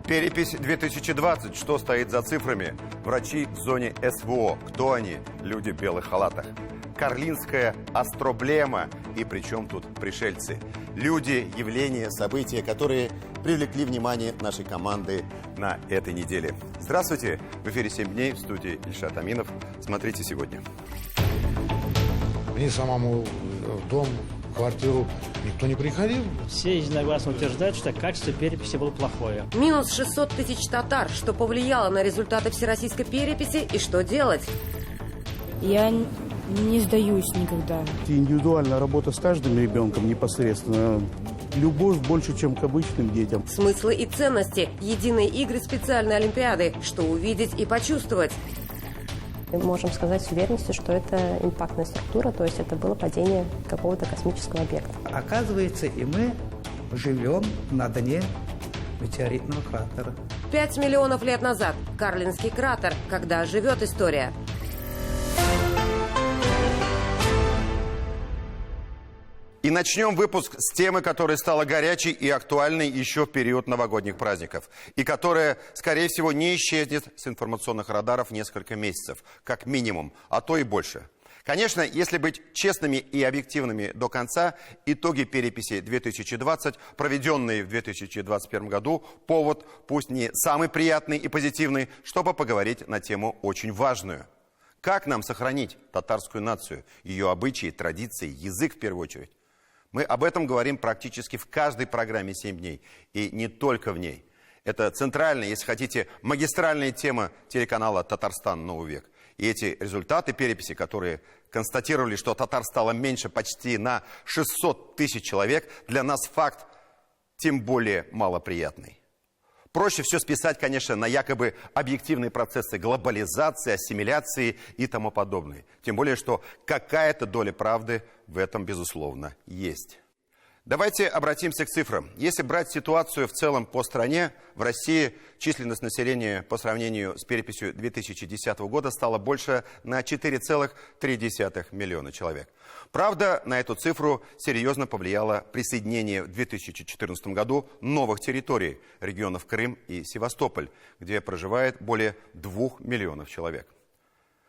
Перепись 2020. Что стоит за цифрами? Врачи в зоне СВО. Кто они? Люди в белых халатах. Карлинская астроблема. И при чем тут пришельцы? Люди, явления, события, которые привлекли внимание нашей команды на этой неделе. Здравствуйте! В эфире «7 дней», в студии Ильшат Аминов. Смотрите сегодня. Мне самому в дом, в квартиру никто не приходил. Все единогласно утверждают, что качество переписи было плохое. Минус 600 тысяч татар. Что повлияло на результаты всероссийской переписи и что делать? Я не сдаюсь никогда. Индивидуальная работа с каждым ребенком непосредственно. Любовь больше, чем к обычным детям. Смыслы и ценности. Единые игры специальной олимпиады. Что увидеть и почувствовать? Мы можем сказать с уверенностью, что это импактная структура, то есть это было падение какого-то космического объекта. Оказывается, и мы живем на дне метеоритного кратера. 5 миллионов лет назад. Карлинский кратер. Когда живет история. И начнем выпуск с темы, которая стала горячей и актуальной еще в период новогодних праздников. И которая, скорее всего, не исчезнет с информационных радаров несколько месяцев, как минимум, а то и больше. Конечно, если быть честными и объективными до конца, итоги переписи 2020, проведенные в 2021 году, повод, пусть не самый приятный и позитивный, чтобы поговорить на тему очень важную. Как нам сохранить татарскую нацию, ее обычаи, традиции, язык в первую очередь? Мы об этом говорим практически в каждой программе «7 дней». И не только в ней. Это центральная, если хотите, магистральная тема телеканала «Татарстан. Новый век». И эти результаты переписи, которые констатировали, что татар стало меньше почти на 600 тысяч человек, для нас факт тем более малоприятный. Проще все списать, конечно, на якобы объективные процессы глобализации, ассимиляции и тому подобное. Тем более, что какая-то доля правды в этом, безусловно, есть. Давайте обратимся к цифрам. Если брать ситуацию в целом по стране, в России численность населения по сравнению с переписью 2010 года стала больше на 4,3 миллиона человек. Правда, на эту цифру серьезно повлияло присоединение в 2014 году новых территорий, регионов Крым и Севастополь, где проживает более 2 миллионов человек.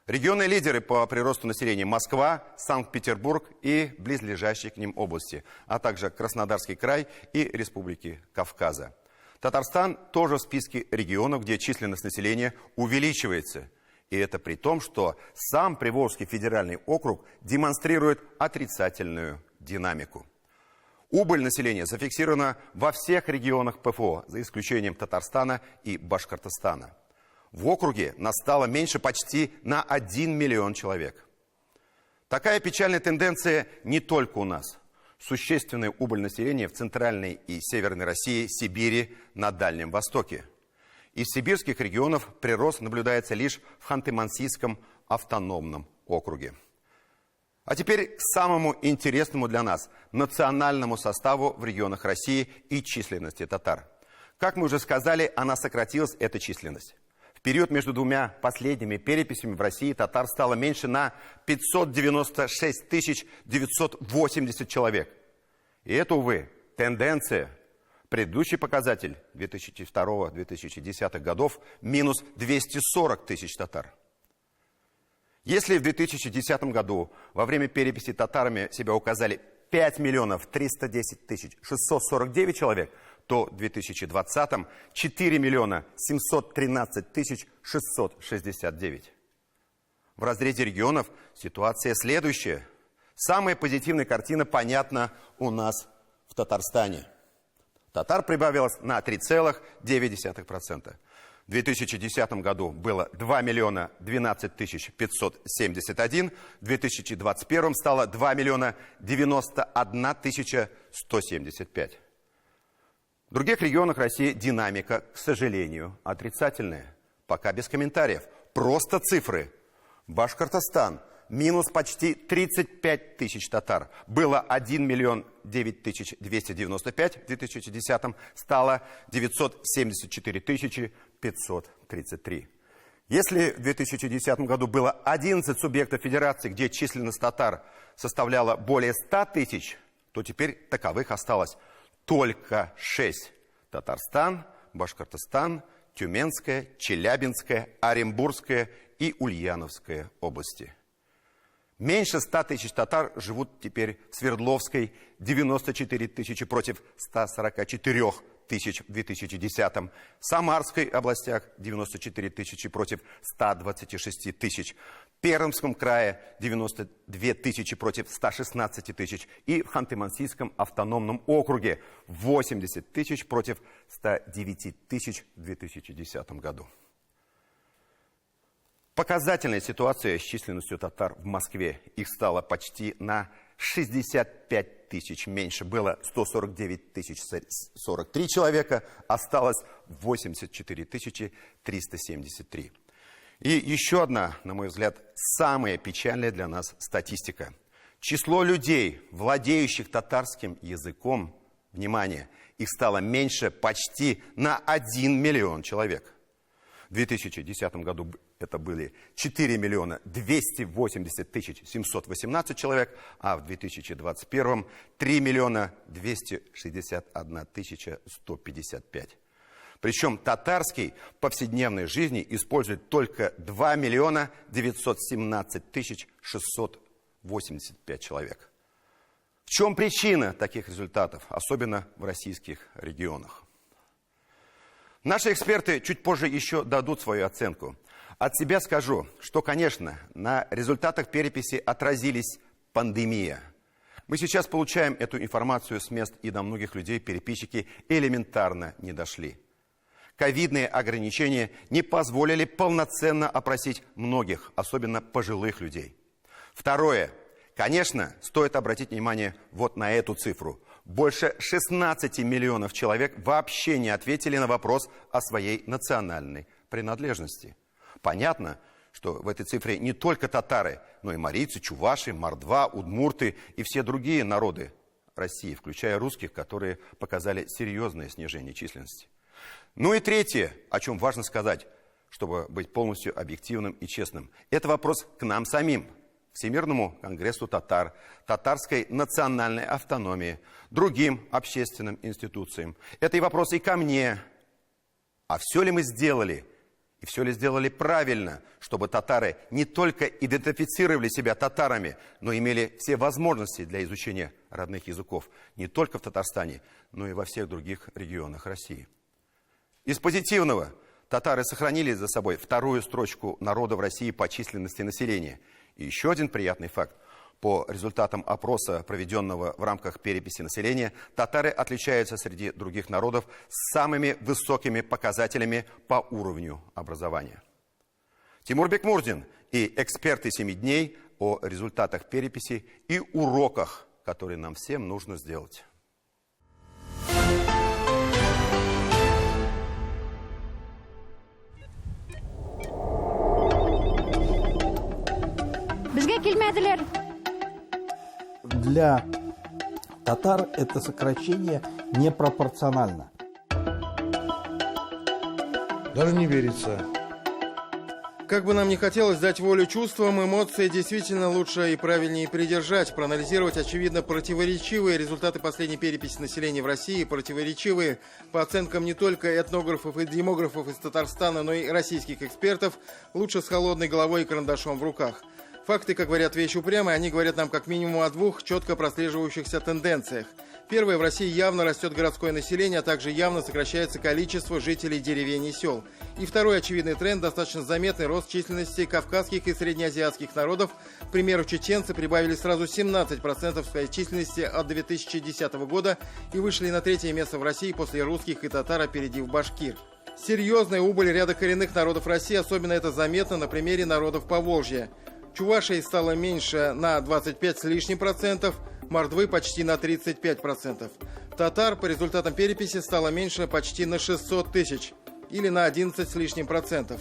Регионные лидеры по приросту населения Москва, Санкт-Петербург и близлежащие к ним области, а также Краснодарский край и республики Кавказа. Татарстан тоже в списке регионов, где численность населения увеличивается. И это при том, что сам Приволжский федеральный округ демонстрирует отрицательную динамику. Убыль населения зафиксирована во всех регионах ПФО, за исключением Татарстана и Башкортостана. В округе нас стало меньше почти на 1 миллион человек. Такая печальная тенденция не только у нас. Существенная убыль населения в центральной и северной России, Сибири, на Дальнем Востоке. Из сибирских регионов прирост наблюдается лишь в Ханты-Мансийском автономном округе. А теперь к самому интересному для нас национальному составу в регионах России и численности татар. Как мы уже сказали, она сократилась, эта численность. В период между двумя последними переписями в России татар стало меньше на 596 980 человек. И это, увы, тенденция. Предыдущий показатель 2002-2010 годов минус 240 тысяч татар. Если в 2010 году во время переписи татарами себя указали 5 миллионов 310 тысяч 649 человек, то в 2020-м 4 миллиона 713 тысяч 669. В разрезе регионов ситуация следующая. Самая позитивная картина понятна у нас в Татарстане. Татар прибавилось на 3,9%. В 2010 году было 2 миллиона 12 тысяч 571, в 2021 стало 2 миллиона 91 тысяча 175. В других регионах России динамика, к сожалению, отрицательная. Пока без комментариев. Просто цифры. Башкортостан. Минус почти 35 тысяч татар. Было 1 миллион 9 тысяч 295 в 2010-м, стало 974 тысячи 533. Если в 2010 году было 11 субъектов федерации, где численность татар составляла более 100 тысяч, то теперь таковых осталось только 6. Татарстан Башкортостан, Тюменская, Челябинская, Оренбургская и Ульяновская области. Меньше 100 тысяч татар живут теперь в Свердловской, 94 тысячи против 144 тысяч в 2010-м. В Самарской областях 94 тысячи против 126 тысяч. В Пермском крае 92 тысячи против 116 тысяч. И в Ханты-Мансийском автономном округе 80 тысяч против 109 тысяч в 2010 году. Показательная ситуация с численностью татар в Москве. Их стало почти на 65 тысяч меньше. Было 149 тысяч 43 человека, осталось 84 тысячи 373. И еще одна, на мой взгляд, самая печальная для нас статистика. Число людей, владеющих татарским языком, внимание, их стало меньше почти на 1 миллион человек. В 2010 году это были 4 миллиона 280 тысяч 718 человек, а в 2021 3 миллиона 261 тысяча 155. Причем татарский в повседневной жизни использует только 2 миллиона 917 тысяч 685 человек. В чем причина таких результатов, особенно в российских регионах? Наши эксперты чуть позже еще дадут свою оценку. От себя скажу, что, конечно, на результатах переписи отразились пандемия. Мы сейчас получаем эту информацию с мест, и до многих людей переписчики элементарно не дошли. Ковидные ограничения не позволили полноценно опросить многих, особенно пожилых людей. Второе. Конечно, стоит обратить внимание вот на эту цифру. Больше 16 миллионов человек вообще не ответили на вопрос о своей национальной принадлежности. Понятно, что в этой цифре не только татары, но и марийцы, чуваши, мордва, удмурты и все другие народы России, включая русских, которые показали серьезное снижение численности. Ну и третье, о чем важно сказать, чтобы быть полностью объективным и честным. Это вопрос к нам самим, Всемирному конгрессу татар, татарской национальной автономии, другим общественным институциям. Это и вопрос и ко мне. А все ли мы сделали, и все ли сделали правильно, чтобы татары не только идентифицировали себя татарами, но имели все возможности для изучения родных языков не только в Татарстане, но и во всех других регионах России. Из позитивного: татары сохранили за собой вторую строчку народа в России по численности населения. И еще один приятный факт. По результатам опроса, проведенного в рамках переписи населения, татары отличаются среди других народов самыми высокими показателями по уровню образования. Тимур Бекмурзин и эксперты 7 дней о результатах переписи и уроках, которые нам всем нужно сделать. Для татар это сокращение непропорционально. Даже не верится. Как бы нам ни хотелось дать волю чувствам, эмоции действительно лучше и правильнее придержать, проанализировать, очевидно, противоречивые результаты последней переписи населения в России, противоречивые по оценкам не только этнографов и демографов из Татарстана, но и российских экспертов, лучше с холодной головой и карандашом в руках. Факты, как говорят, вещь упрямая, они говорят нам как минимум о двух четко прослеживающихся тенденциях. Первое, в России явно растет городское население, а также явно сокращается количество жителей деревень и сел. И второй очевидный тренд – достаточно заметный рост численности кавказских и среднеазиатских народов. К примеру, чеченцы прибавили сразу 17% своей численности от 2010 года и вышли на третье место в России после русских и татар, опередив башкир. Серьезная убыль ряда коренных народов России, особенно это заметно на примере народов Поволжья. Чувашей стало меньше на 25 с лишним процентов, мордвы почти на 35%. Татар по результатам переписи стало меньше почти на 600 тысяч, или на 11 с лишним процентов.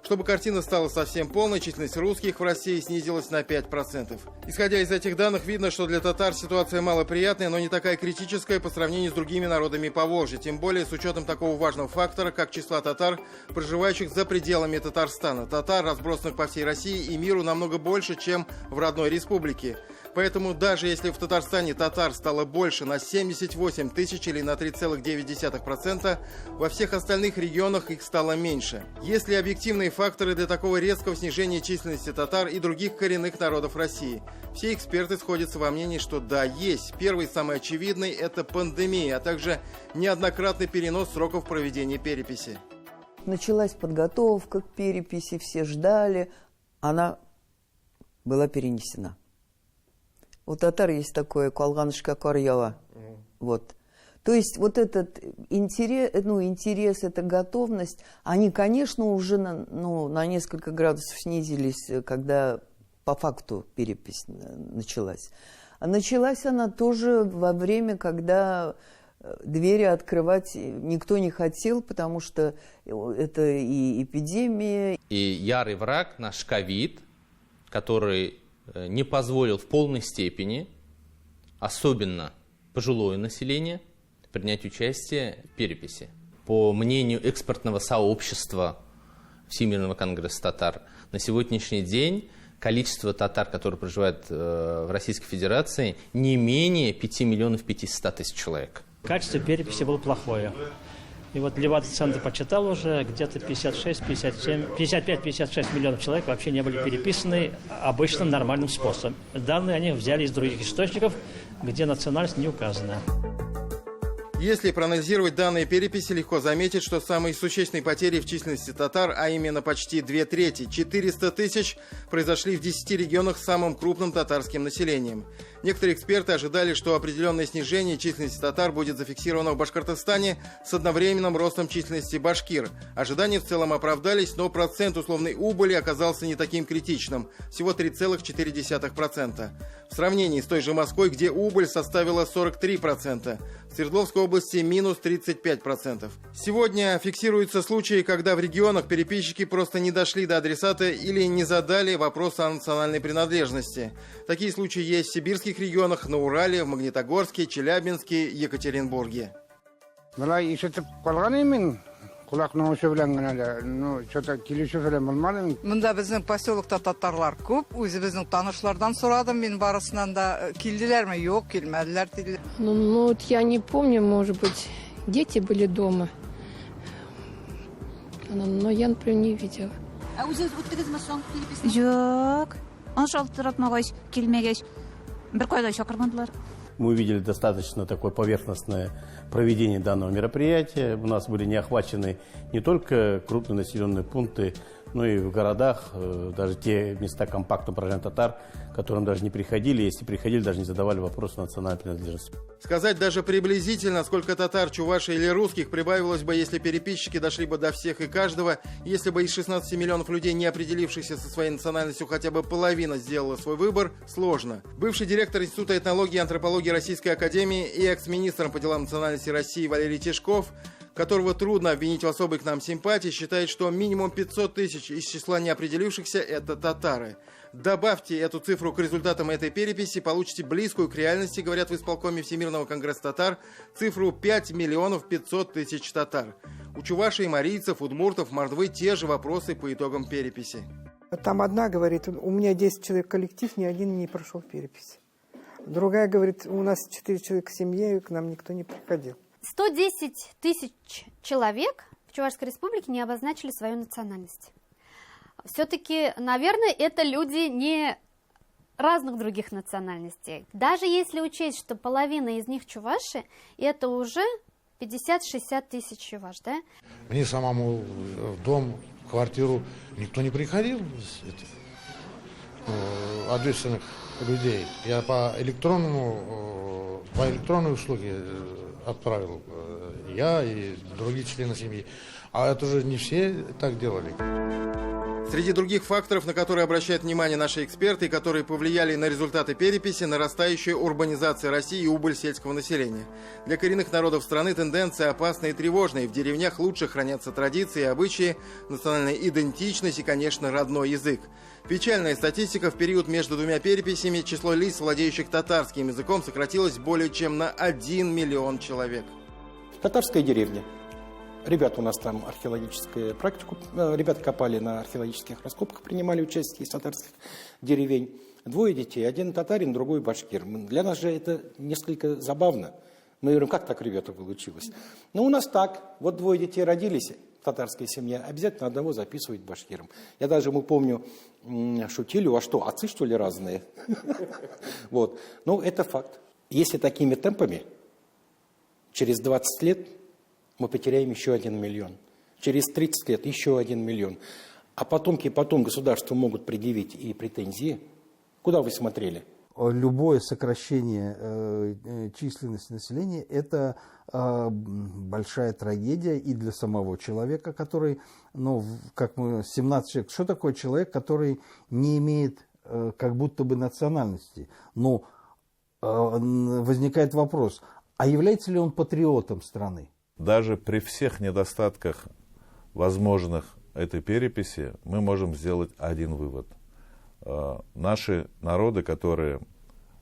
Чтобы картина стала совсем полной, численность русских в России снизилась на 5%. Исходя из этих данных, видно, что для татар ситуация малоприятная, но не такая критическая по сравнению с другими народами Поволжья, тем более с учетом такого важного фактора, как числа татар, проживающих за пределами Татарстана. Татар, разбросанных по всей России и миру, намного больше, чем в родной республике. Поэтому даже если в Татарстане татар стало больше на 78 тысяч или на 3,9%, во всех остальных регионах их стало меньше. Есть ли объективные факторы для такого резкого снижения численности татар и других коренных народов России? Все эксперты сходятся во мнении, что да, есть. Первый, самый очевидный, это пандемия, а также неоднократный перенос сроков проведения переписи. Началась подготовка к переписи, все ждали, она была перенесена. У татар есть такое «калганышка карьяла». Вот. То есть вот этот интерес, эта готовность, они, конечно, уже на несколько градусов снизились, когда по факту перепись началась. А началась она тоже во время, когда двери открывать никто не хотел, потому что это и эпидемия. И ярый враг наш ковид, который не позволил в полной степени, особенно пожилое население, принять участие в переписи. По мнению экспертного сообщества Всемирного конгресса татар, на сегодняшний день количество татар, которые проживают в Российской Федерации, не менее 5 миллионов 500 тысяч человек. Качество переписи было плохое. И вот Левада-центр почитал уже, где-то 55-56 миллионов человек вообще не были переписаны обычным нормальным способом. Данные они взяли из других источников, где национальность не указана. Если проанализировать данные переписи, легко заметить, что самые существенные потери в численности татар, а именно почти 2/3, 400 тысяч, произошли в 10 регионах с самым крупным татарским населением. Некоторые эксперты ожидали, что определенное снижение численности татар будет зафиксировано в Башкортостане с одновременным ростом численности башкир. Ожидания в целом оправдались, но процент условной убыли оказался не таким критичным – всего 3,4%. В сравнении с той же Москвой, где убыль составила 43%. В Свердловской области минус 35%. Сегодня фиксируются случаи, когда в регионах переписчики просто не дошли до адресата или не задали вопрос о национальной принадлежности. Такие случаи есть в сибирских регионах, на Урале, в Магнитогорске, Челябинске, Екатеринбурге. Мында безнең поселокта татарлар күп, үзебезнең танышлардан сорадым, мин барысыннан да килделәрме, юк, килмәделәр диделәр. Ну вот я не помню, может быть, дети были дома, но я, например, не видела. А үзегез үттегезме соң переписне? Юк. Аны шалтыратмагач, килмәгәч, беркайда чакырмадылар. Мы увидели достаточно такое поверхностное проведение данного мероприятия. У нас были не охвачены не только крупные населенные пункты, но и в городах, даже те места компактно проживания татар, к которым даже не приходили, если приходили, даже не задавали вопрос национальной принадлежности. Сказать даже приблизительно, сколько татар, чувашей или русских прибавилось бы, если переписчики дошли бы до всех и каждого, если бы из 16 миллионов людей, не определившихся со своей национальностью, хотя бы половина сделала свой выбор, сложно. Бывший директор Института этнологии и антропологии Российской Академии и экс-министр по делам национальности России Валерий Тишков, которого трудно обвинить в особой к нам симпатии, считает, что минимум 500 тысяч из числа неопределившихся – это татары. Добавьте эту цифру к результатам этой переписи, получите близкую к реальности, говорят в исполкоме Всемирного конгресса татар, цифру 5 миллионов 500 тысяч татар. У чувашей, марийцев, удмуртов, мордвы те же вопросы по итогам переписи. Там одна говорит, у меня 10 человек коллектив, ни один не прошел перепись. Другая говорит, у нас 4 человека в семье, к нам никто не приходил. 110 тысяч человек в Чувашской республике не обозначили свою национальность. Все-таки, наверное, это люди не разных других национальностей. Даже если учесть, что половина из них чуваши, это уже 50-60 тысяч чуваш, да? Мне самому в дом, в квартиру никто не приходил из этих ответственных людей. Я по электронной услуге отправил, я и другие члены семьи. А это же не все так делали. Среди других факторов, на которые обращают внимание наши эксперты и которые повлияли на результаты переписи, нарастающая урбанизация России и убыль сельского населения. Для коренных народов страны тенденция опасная и тревожная. В деревнях лучше хранятся традиции и обычаи, национальная идентичность и, конечно, родной язык. Печальная статистика: в период между двумя переписями число лиц, владеющих татарским языком, сократилось более чем на 1 миллион человек. Татарская деревня. Ребята у нас там археологическую практику, ребята копали на археологических раскопках, принимали участие из татарских деревень. 2 детей, один татарин, другой башкир. Для нас же это несколько забавно. Мы говорим, как так, ребята, получилось? Но у нас так. Вот 2 детей родились, татарская семья, обязательно одного записывают башкиром. Я даже, помню, шутили, а что, отцы, что ли, разные? Вот. Ну, это факт. Если такими темпами, через 20 лет мы потеряем еще 1 миллион. Через 30 лет еще 1 миллион. А потом государству могут предъявить и претензии. Куда вы смотрели? Любое сокращение численности населения – это большая трагедия и для самого человека, который, как мы, 17 человек. Что такое человек, который не имеет как будто бы национальности? Но возникает вопрос, а является ли он патриотом страны? Даже при всех недостатках возможных этой переписи мы можем сделать один вывод. Наши народы, которые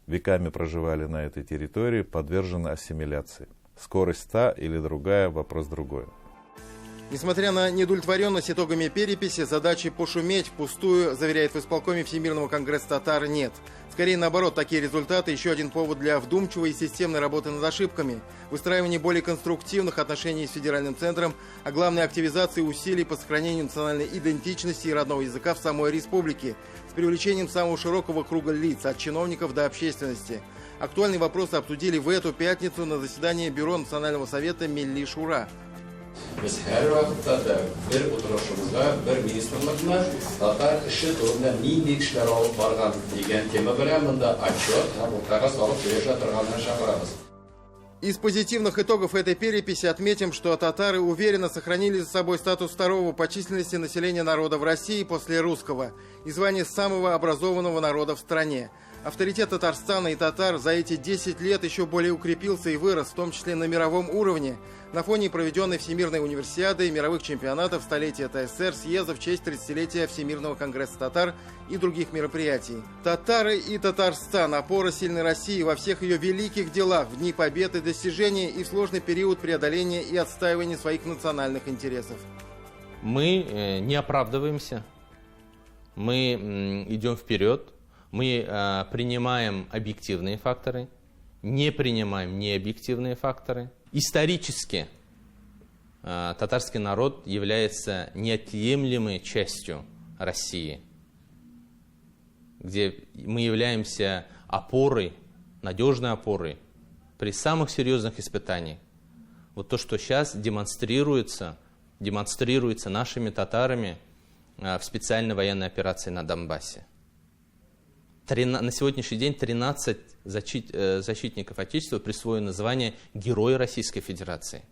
веками проживали на этой территории, подвержены ассимиляции. Скорость та или другая – вопрос другой. Несмотря на неудовлетворенность итогами переписи, задачи пошуметь впустую, заверяет в исполкоме Всемирного конгресса татар, нет. Скорее наоборот, такие результаты – еще один повод для вдумчивой и системной работы над ошибками, выстраивания более конструктивных отношений с федеральным центром, а главное – активизации усилий по сохранению национальной идентичности и родного языка в самой республике, с привлечением самого широкого круга лиц, от чиновников до общественности. Актуальные вопросы обсудили в эту пятницу на заседании Бюро Национального совета Милли Шура. Biz her vaqtda da bir o'tirishimizda bir ministrlikni tatar ishi turida neydi ishlar olib borgan degan tema bilan bunda отчет o'rtaga solib berishga turganini chaqiramiz. Из позитивных итогов этой переписи отметим, что татары уверенно сохранили за собой статус второго по численности населения народа в России после русского и звание самого образованного народа в стране. Авторитет Татарстана и татар за эти 10 лет еще более укрепился и вырос, в том числе на мировом уровне, на фоне проведенной Всемирной универсиады, мировых чемпионатов, столетия ТССР, съезда в честь 30-летия Всемирного конгресса татар и других мероприятий. Татары и Татарстан – опора сильной России во всех ее великих делах, в дни побед и достижений и в сложный период преодоления и отстаивания своих национальных интересов. Мы не оправдываемся, мы идем вперед. Мы принимаем объективные факторы, не принимаем необъективные факторы. Исторически татарский народ является неотъемлемой частью России, где мы являемся опорой, надежной опорой при самых серьезных испытаниях. Вот то, что сейчас демонстрируется нашими татарами в специальной военной операции на Донбассе. На сегодняшний день 13 защитников Отечества присвоено звание Героя Российской Федерации.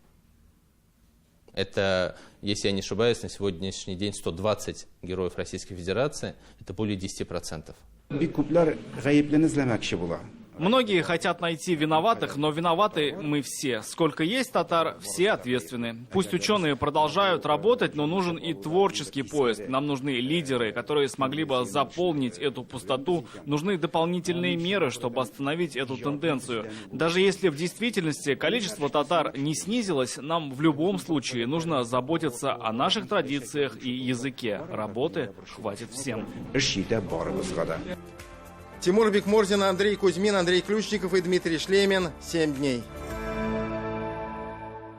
Это, если я не ошибаюсь, на сегодняшний день 120 героев Российской Федерации, это более 10%. Многие хотят найти виноватых, но виноваты мы все. Сколько есть татар, все ответственны. Пусть ученые продолжают работать, но нужен и творческий поиск. Нам нужны лидеры, которые смогли бы заполнить эту пустоту. Нужны дополнительные меры, чтобы остановить эту тенденцию. Даже если в действительности количество татар не снизилось, нам в любом случае нужно заботиться о наших традициях и языке. Работы хватит всем. Тимур Бекморзин, Андрей Кузьмин, Андрей Ключников и Дмитрий Шлемин. 7 дней.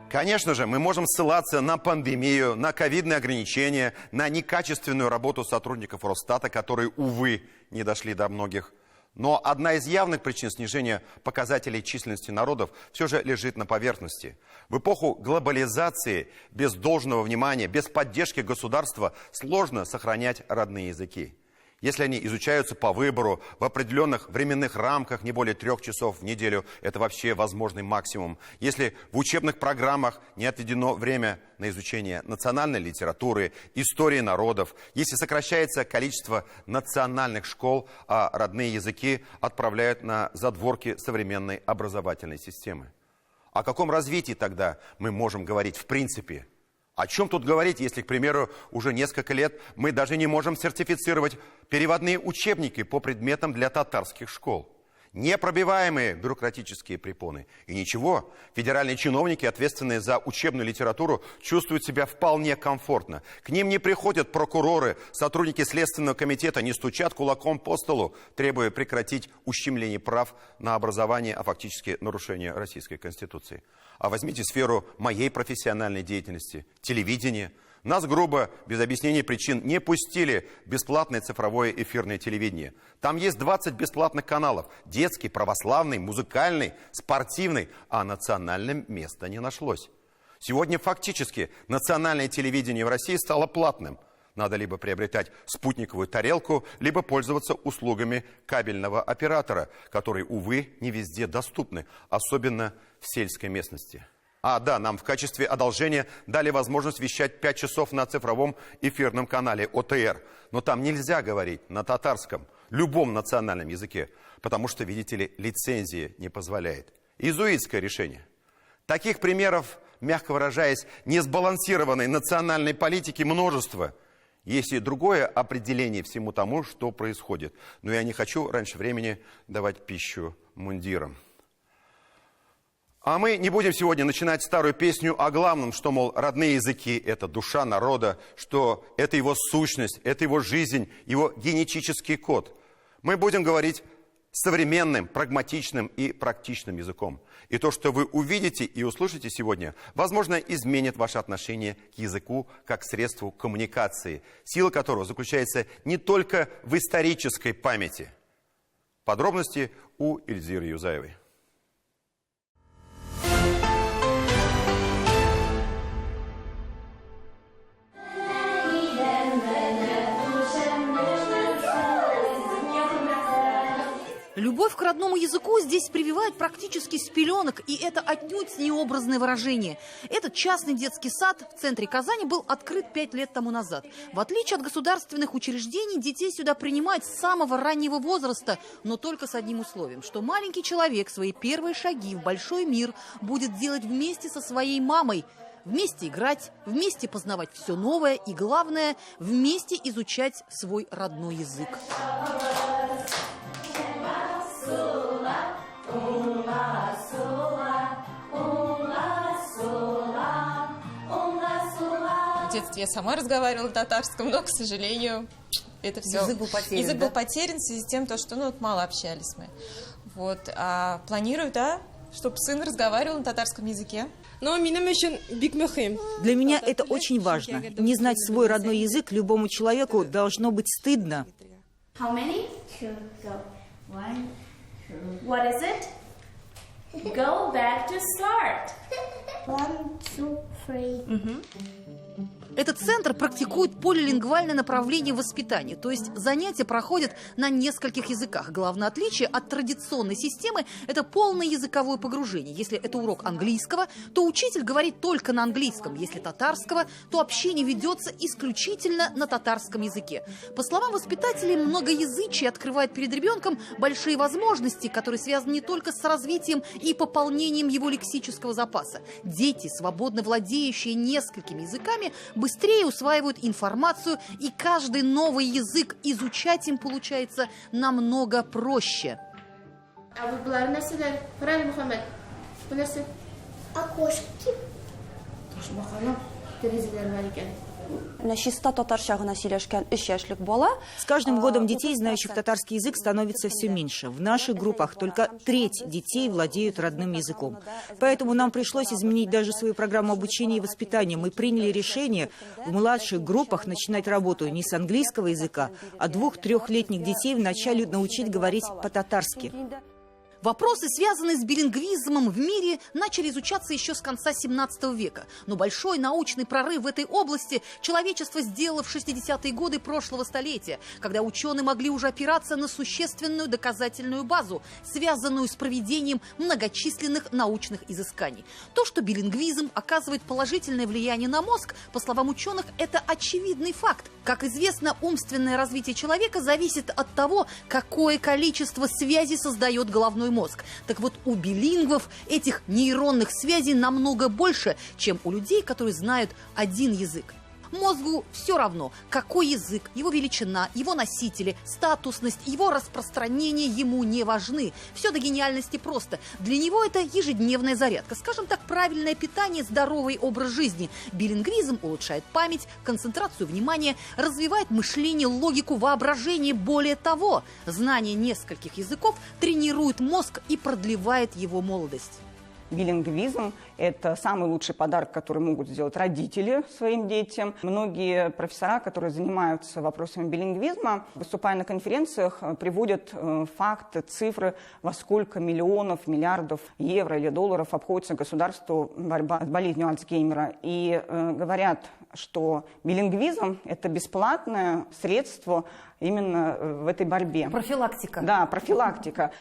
Конечно же, мы можем ссылаться на пандемию, на ковидные ограничения, на некачественную работу сотрудников Росстата, которые, увы, не дошли до многих. Но одна из явных причин снижения показателей численности народов все же лежит на поверхности. В эпоху глобализации без должного внимания, без поддержки государства сложно сохранять родные языки. Если они изучаются по выбору, в определенных временных рамках, не более 3 часов в неделю, это вообще возможный максимум. Если в учебных программах не отведено время на изучение национальной литературы, истории народов, если сокращается количество национальных школ, а родные языки отправляют на задворки современной образовательной системы. О каком развитии тогда мы можем говорить в принципе? О чем тут говорить, если, к примеру, уже несколько лет мы даже не можем сертифицировать переводные учебники по предметам для татарских школ? Непробиваемые бюрократические препоны. И ничего, федеральные чиновники, ответственные за учебную литературу, чувствуют себя вполне комфортно. К ним не приходят прокуроры, сотрудники Следственного комитета не стучат кулаком по столу, требуя прекратить ущемление прав на образование, а фактически нарушение Российской Конституции. А возьмите сферу моей профессиональной деятельности, телевидение. Нас грубо, без объяснения причин, не пустили в бесплатное цифровое эфирное телевидение. Там есть 20 бесплатных каналов. Детский, православный, музыкальный, спортивный. А национальным места не нашлось. Сегодня фактически национальное телевидение в России стало платным. Надо либо приобретать спутниковую тарелку, либо пользоваться услугами кабельного оператора, которые, увы, не везде доступны, особенно в сельской местности. А, да, нам в качестве одолжения дали возможность вещать 5 часов на цифровом эфирном канале ОТР. Но там нельзя говорить на татарском, любом национальном языке, потому что, видите ли, лицензия не позволяет. Иезуитское решение. Таких примеров, мягко выражаясь, несбалансированной национальной политики множество. Есть и другое определение всему тому, что происходит. Но я не хочу раньше времени давать пищу мундирам. А мы не будем сегодня начинать старую песню о главном, что, мол, родные языки – это душа народа, что это его сущность, это его жизнь, его генетический код. Мы будем говорить современным, прагматичным и практичным языком. И то, что вы увидите и услышите сегодня, возможно, изменит ваше отношение к языку как средству коммуникации, сила которого заключается не только в исторической памяти. Подробности у Эльзиры Юзаевой. Любовь к родному языку здесь прививают практически с пеленок, и это отнюдь не образное выражение. Этот частный детский сад в центре Казани был открыт 5 лет тому назад. В отличие от государственных учреждений, детей сюда принимают с самого раннего возраста, но только с одним условием, что маленький человек свои первые шаги в большой мир будет делать вместе со своей мамой. Вместе играть, вместе познавать все новое и, главное, вместе изучать свой родной язык. В детстве я сама разговаривала на татарском, но, к сожалению, это все... Язык был потерян, Язык был потерян в связи с тем, что мало общались мы. Вот. А планирую, да, чтобы сын разговаривал на татарском языке. Для меня это очень важно. Не знать свой родной язык любому человеку должно быть стыдно. What is it? Go back to start. 1, 2, 3. Этот центр практикует полилингвальное направление воспитания, то есть занятия проходят на нескольких языках. Главное отличие от традиционной системы – это полное языковое погружение. Если это урок английского, то учитель говорит только на английском. Если татарского, то общение ведется исключительно на татарском языке. По словам воспитателей, многоязычие открывает перед ребенком большие возможности, которые связаны не только с развитием и пополнением его лексического запаса. Дети, свободно владеющие несколькими языками, быстрее усваивают информацию, и каждый новый язык изучать им получается намного проще. Окошки. С каждым годом детей, знающих татарский язык, становится все меньше. В наших группах только треть детей владеют родным языком. Поэтому нам пришлось изменить даже свою программу обучения и воспитания. Мы приняли решение в младших группах начинать работу не с английского языка, а 2-3-летних детей вначале научить говорить по-татарски. Вопросы, связанные с билингвизмом в мире, начали изучаться еще с конца 17 века. Но большой научный прорыв в этой области человечество сделало в 60-е годы прошлого столетия, когда ученые могли уже опираться на существенную доказательную базу, связанную с проведением многочисленных научных изысканий. То, что билингвизм оказывает положительное влияние на мозг, по словам ученых, это очевидный факт. Как известно, умственное развитие человека зависит от того, какое количество связей создает головной мозг. Так вот, у билингвов этих нейронных связей намного больше, чем у людей, которые знают один язык. Мозгу все равно, какой язык, его величина, его носители, статусность, его распространение ему не важны. Все до гениальности просто. Для него это ежедневная зарядка. Скажем так, правильное питание, здоровый образ жизни. Билингвизм улучшает память, концентрацию внимания, развивает мышление, логику, воображение. Более того, знание нескольких языков тренирует мозг и продлевает его молодость. Билингвизм – это самый лучший подарок, который могут сделать родители своим детям. Многие профессора, которые занимаются вопросами билингвизма, выступая на конференциях, приводят факты, цифры, во сколько миллионов, миллиардов евро или долларов обходится государству борьба с болезнью Альцгеймера. И говорят, что билингвизм – это бесплатное средство именно в этой борьбе. Профилактика. Да, профилактика.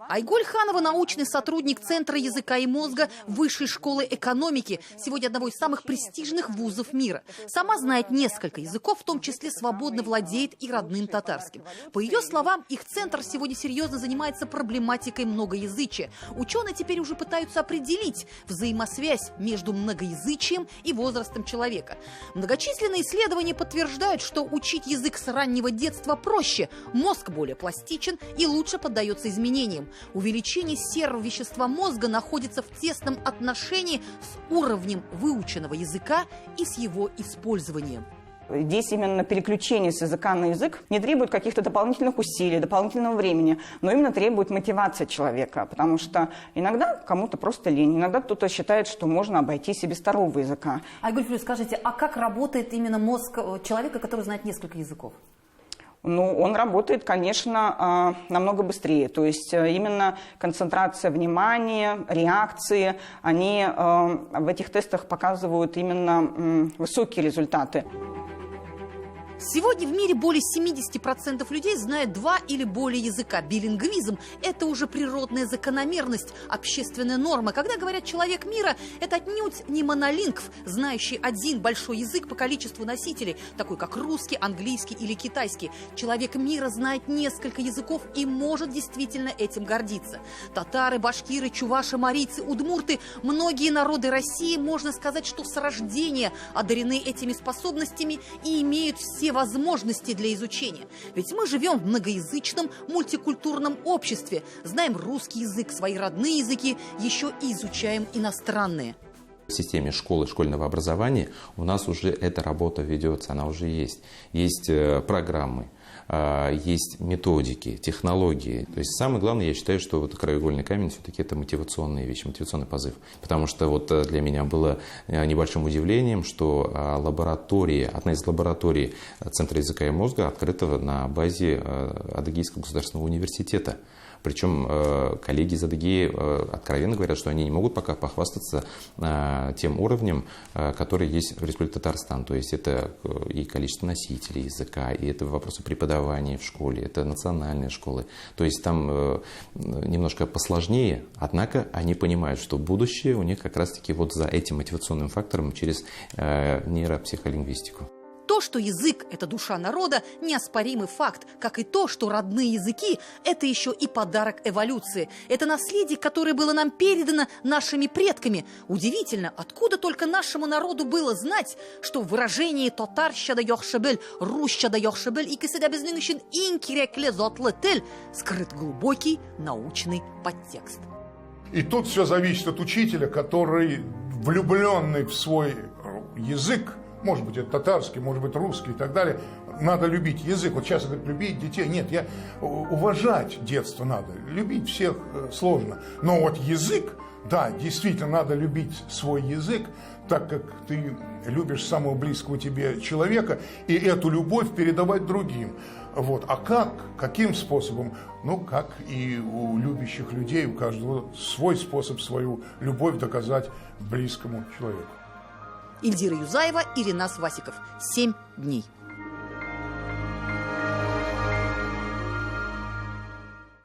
Айгуль Ханова – научный сотрудник Центра языка и мозга Высшей школы экономики, сегодня одного из самых престижных вузов мира. Сама знает несколько языков, в том числе свободно владеет и родным татарским. По ее словам, их центр сегодня серьезно занимается проблематикой многоязычия. Ученые теперь уже пытаются определить взаимосвязь между многоязычием и возрастом человека. Многочисленные исследования подтверждают, что учить язык с раннего детства проще, мозг более пластичен и лучше поддается изменениям. Увеличение серого вещества мозга находится в тесном отношении с уровнем выученного языка и с его использованием. Здесь именно переключение с языка на язык не требует каких-то дополнительных усилий, дополнительного времени, но именно требует мотивации человека, потому что иногда кому-то просто лень, иногда кто-то считает, что можно обойтись и без второго языка. Айгуль, скажите, а как работает именно мозг человека, который знает несколько языков? Ну, он работает, конечно, намного быстрее. То есть именно концентрация внимания, реакции, они в этих тестах показывают именно высокие результаты. Сегодня в мире более 70% людей знают 2 или более языка. Билингвизм – это уже природная закономерность, общественная норма. Когда говорят «человек мира», это отнюдь не монолингв, знающий один большой язык по количеству носителей, такой как русский, английский или китайский. Человек мира знает несколько языков и может действительно этим гордиться. Татары, башкиры, чуваши, марийцы, удмурты – многие народы России, можно сказать, что с рождения одарены этими способностями и имеют все возможности для изучения. Ведь мы живем в многоязычном мультикультурном обществе, знаем русский язык, свои родные языки, еще и изучаем иностранные. В системе школы, школьного образования у нас уже эта работа ведется, она уже есть. Есть программы, есть методики, технологии. То есть самое главное, я считаю, что вот краеугольный камень все-таки это мотивационные вещи, мотивационный позыв. Потому что вот для меня было небольшим удивлением, что лаборатория, одна из лабораторий Центра языка и мозга открыта на базе Адыгейского государственного университета. Причем коллеги из Адыгеи откровенно говорят, что они не могут пока похвастаться тем уровнем, который есть в Республике Татарстан. То есть это и количество носителей языка, и это вопросы преподавания в школе, это национальные школы. То есть там немножко посложнее, однако они понимают, что будущее у них как раз-таки вот за этим мотивационным фактором через нейропсихолингвистику. То, что язык – это душа народа, неоспоримый факт, как и то, что родные языки – это еще и подарок эволюции. Это наследие, которое было нам передано нашими предками. Удивительно, откуда только нашему народу было знать, что в выражении «татарща да йохшебель», «русща да йохшебель» и «кеседабезнин үшін ин кирекле зотлы тель» скрыт глубокий научный подтекст. И тут все зависит от учителя, который влюбленный в свой язык, может быть, это татарский, может быть, русский и так далее. Надо любить язык. Вот сейчас говорят, любить детей. Нет, уважать детство надо. Любить всех сложно. Но вот язык, да, действительно, надо любить свой язык, так как ты любишь самого близкого тебе человека, и эту любовь передавать другим. Вот. А как? Каким способом? Ну, как и у любящих людей, у каждого свой способ, свою любовь доказать близкому человеку. Ильдира Юзаева, Иринас Васиков. 7 дней.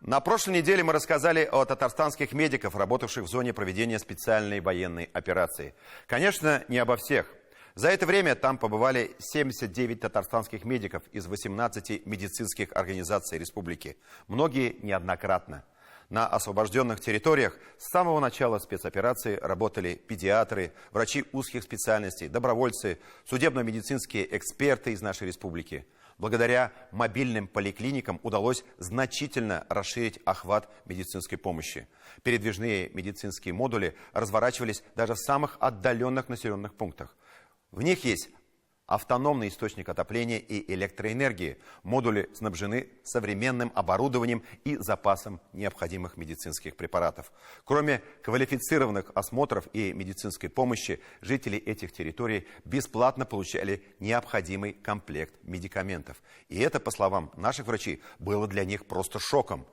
На прошлой неделе мы рассказали о татарстанских медиках, работавших в зоне проведения специальной военной операции. Конечно, не обо всех. За это время там побывали 79 татарстанских медиков из 18 медицинских организаций республики. Многие неоднократно. На освобожденных территориях с самого начала спецоперации работали педиатры, врачи узких специальностей, добровольцы, судебно-медицинские эксперты из нашей республики. Благодаря мобильным поликлиникам удалось значительно расширить охват медицинской помощи. Передвижные медицинские модули разворачивались даже в самых отдаленных населенных пунктах. В них есть автономный источник отопления и электроэнергии. Модули снабжены современным оборудованием и запасом необходимых медицинских препаратов. Кроме квалифицированных осмотров и медицинской помощи, жители этих территорий бесплатно получали необходимый комплект медикаментов. И это, по словам наших врачей, было для них просто шоком.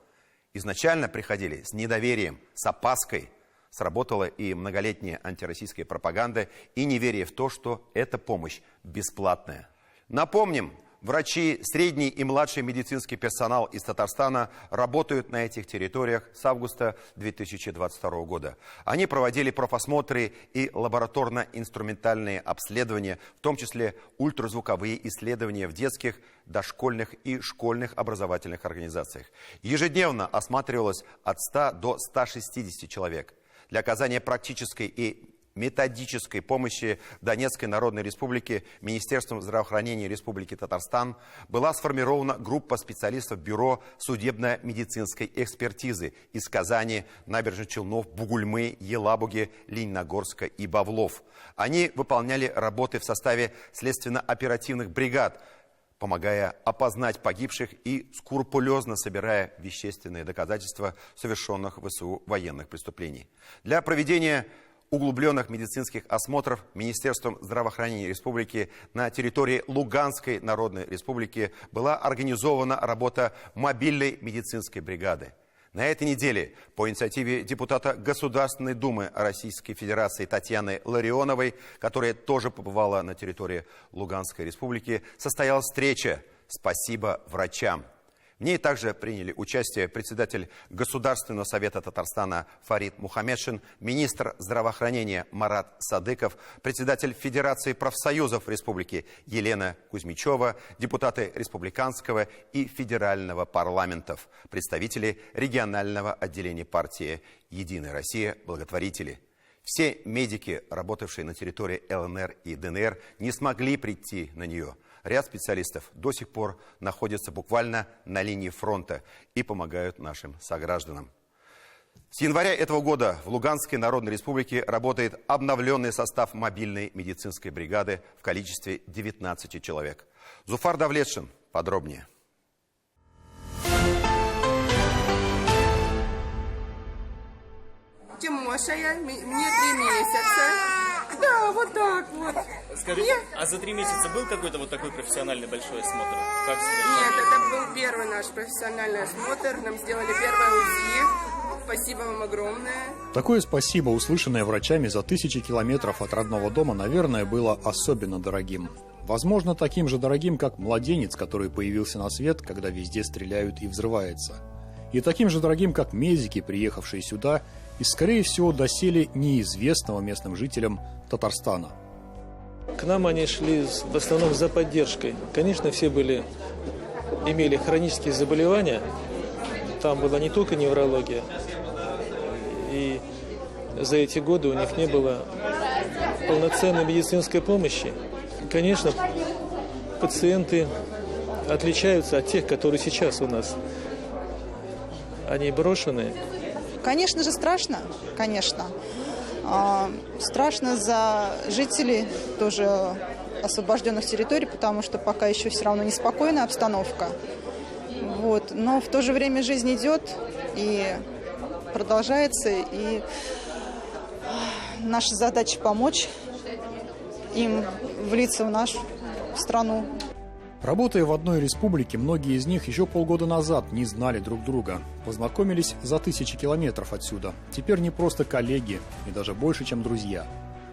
Изначально приходили с недоверием, с опаской. Сработала и многолетняя антироссийская пропаганда, и неверие в то, что эта помощь бесплатная. Напомним, врачи, средний и младший медицинский персонал из Татарстана работают на этих территориях с августа 2022 года. Они проводили профосмотры и лабораторно-инструментальные обследования, в том числе ультразвуковые исследования в детских, дошкольных и школьных образовательных организациях. Ежедневно осматривалось от 100 до 160 человек. Для оказания практической и методической помощи Донецкой Народной Республике Министерством здравоохранения Республики Татарстан была сформирована группа специалистов Бюро судебно-медицинской экспертизы из Казани, Набережных Челнов, Бугульмы, Елабуги, Лениногорска и Бавлов. Они выполняли работы в составе следственно-оперативных бригад, помогая опознать погибших и скрупулезно собирая вещественные доказательства совершенных в ВСУ военных преступлений. Для проведения углубленных медицинских осмотров Министерством здравоохранения Республики на территории Луганской Народной Республики была организована работа мобильной медицинской бригады. На этой неделе по инициативе депутата Государственной Думы Российской Федерации Татьяны Ларионовой, которая тоже побывала на территории Луганской Республики, состоялась встреча «Спасибо врачам». В ней также приняли участие председатель Государственного совета Татарстана Фарид Мухаммедшин, министр здравоохранения Марат Садыков, председатель Федерации профсоюзов Республики Елена Кузьмичева, депутаты республиканского и федерального парламентов, представители регионального отделения партии «Единая Россия», благотворители. Все медики, работавшие на территории ЛНР и ДНР, не смогли прийти на нее. Ряд специалистов до сих пор находятся буквально на линии фронта и помогают нашим согражданам. С января этого года в Луганской Народной Республике работает обновленный состав мобильной медицинской бригады в количестве 19 человек. Зуфар Давлетшин подробнее. Тимошая, мне 3 месяца. Да, вот так вот. Скажите, а за 3 месяца был какой-то вот такой профессиональный большой осмотр? Как Нет, это был первый наш профессиональный осмотр. Нам сделали первое УЗИ. Спасибо вам огромное. Такое спасибо, услышанное врачами за тысячи километров от родного дома, наверное, было особенно дорогим. Возможно, таким же дорогим, как младенец, который появился на свет, когда везде стреляют и взрывается. И таким же дорогим, как медики, приехавшие сюда, и, скорее всего, доселе неизвестного местным жителям Татарстана. К нам они шли в основном за поддержкой. Конечно, все имели хронические заболевания. Там была не только неврология. И за эти годы у них не было полноценной медицинской помощи. Конечно, пациенты отличаются от тех, которые сейчас у нас. Они брошенные. Конечно же, страшно, конечно. Страшно за жителей тоже освобожденных территорий, потому что пока еще все равно неспокойная обстановка. Вот. Но в то же время жизнь идет и продолжается, и наша задача помочь им влиться в нашу страну. Работая в одной республике, многие из них еще полгода назад не знали друг друга. Познакомились за тысячи километров отсюда. Теперь не просто коллеги, и даже больше, чем друзья.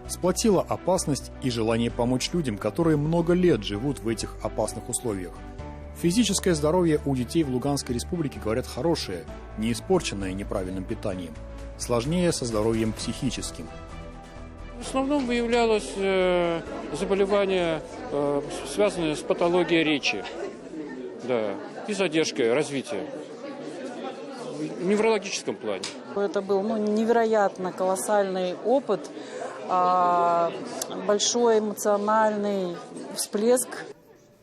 Сплотила опасность и желание помочь людям, которые много лет живут в этих опасных условиях. Физическое здоровье у детей в Луганской республике, говорят, хорошее, не испорченное неправильным питанием. Сложнее со здоровьем психическим. В основном выявлялось заболевание, связанное с патологией речи, да, и задержкой развития. в неврологическом плане. Это был невероятно колоссальный опыт, большой эмоциональный всплеск.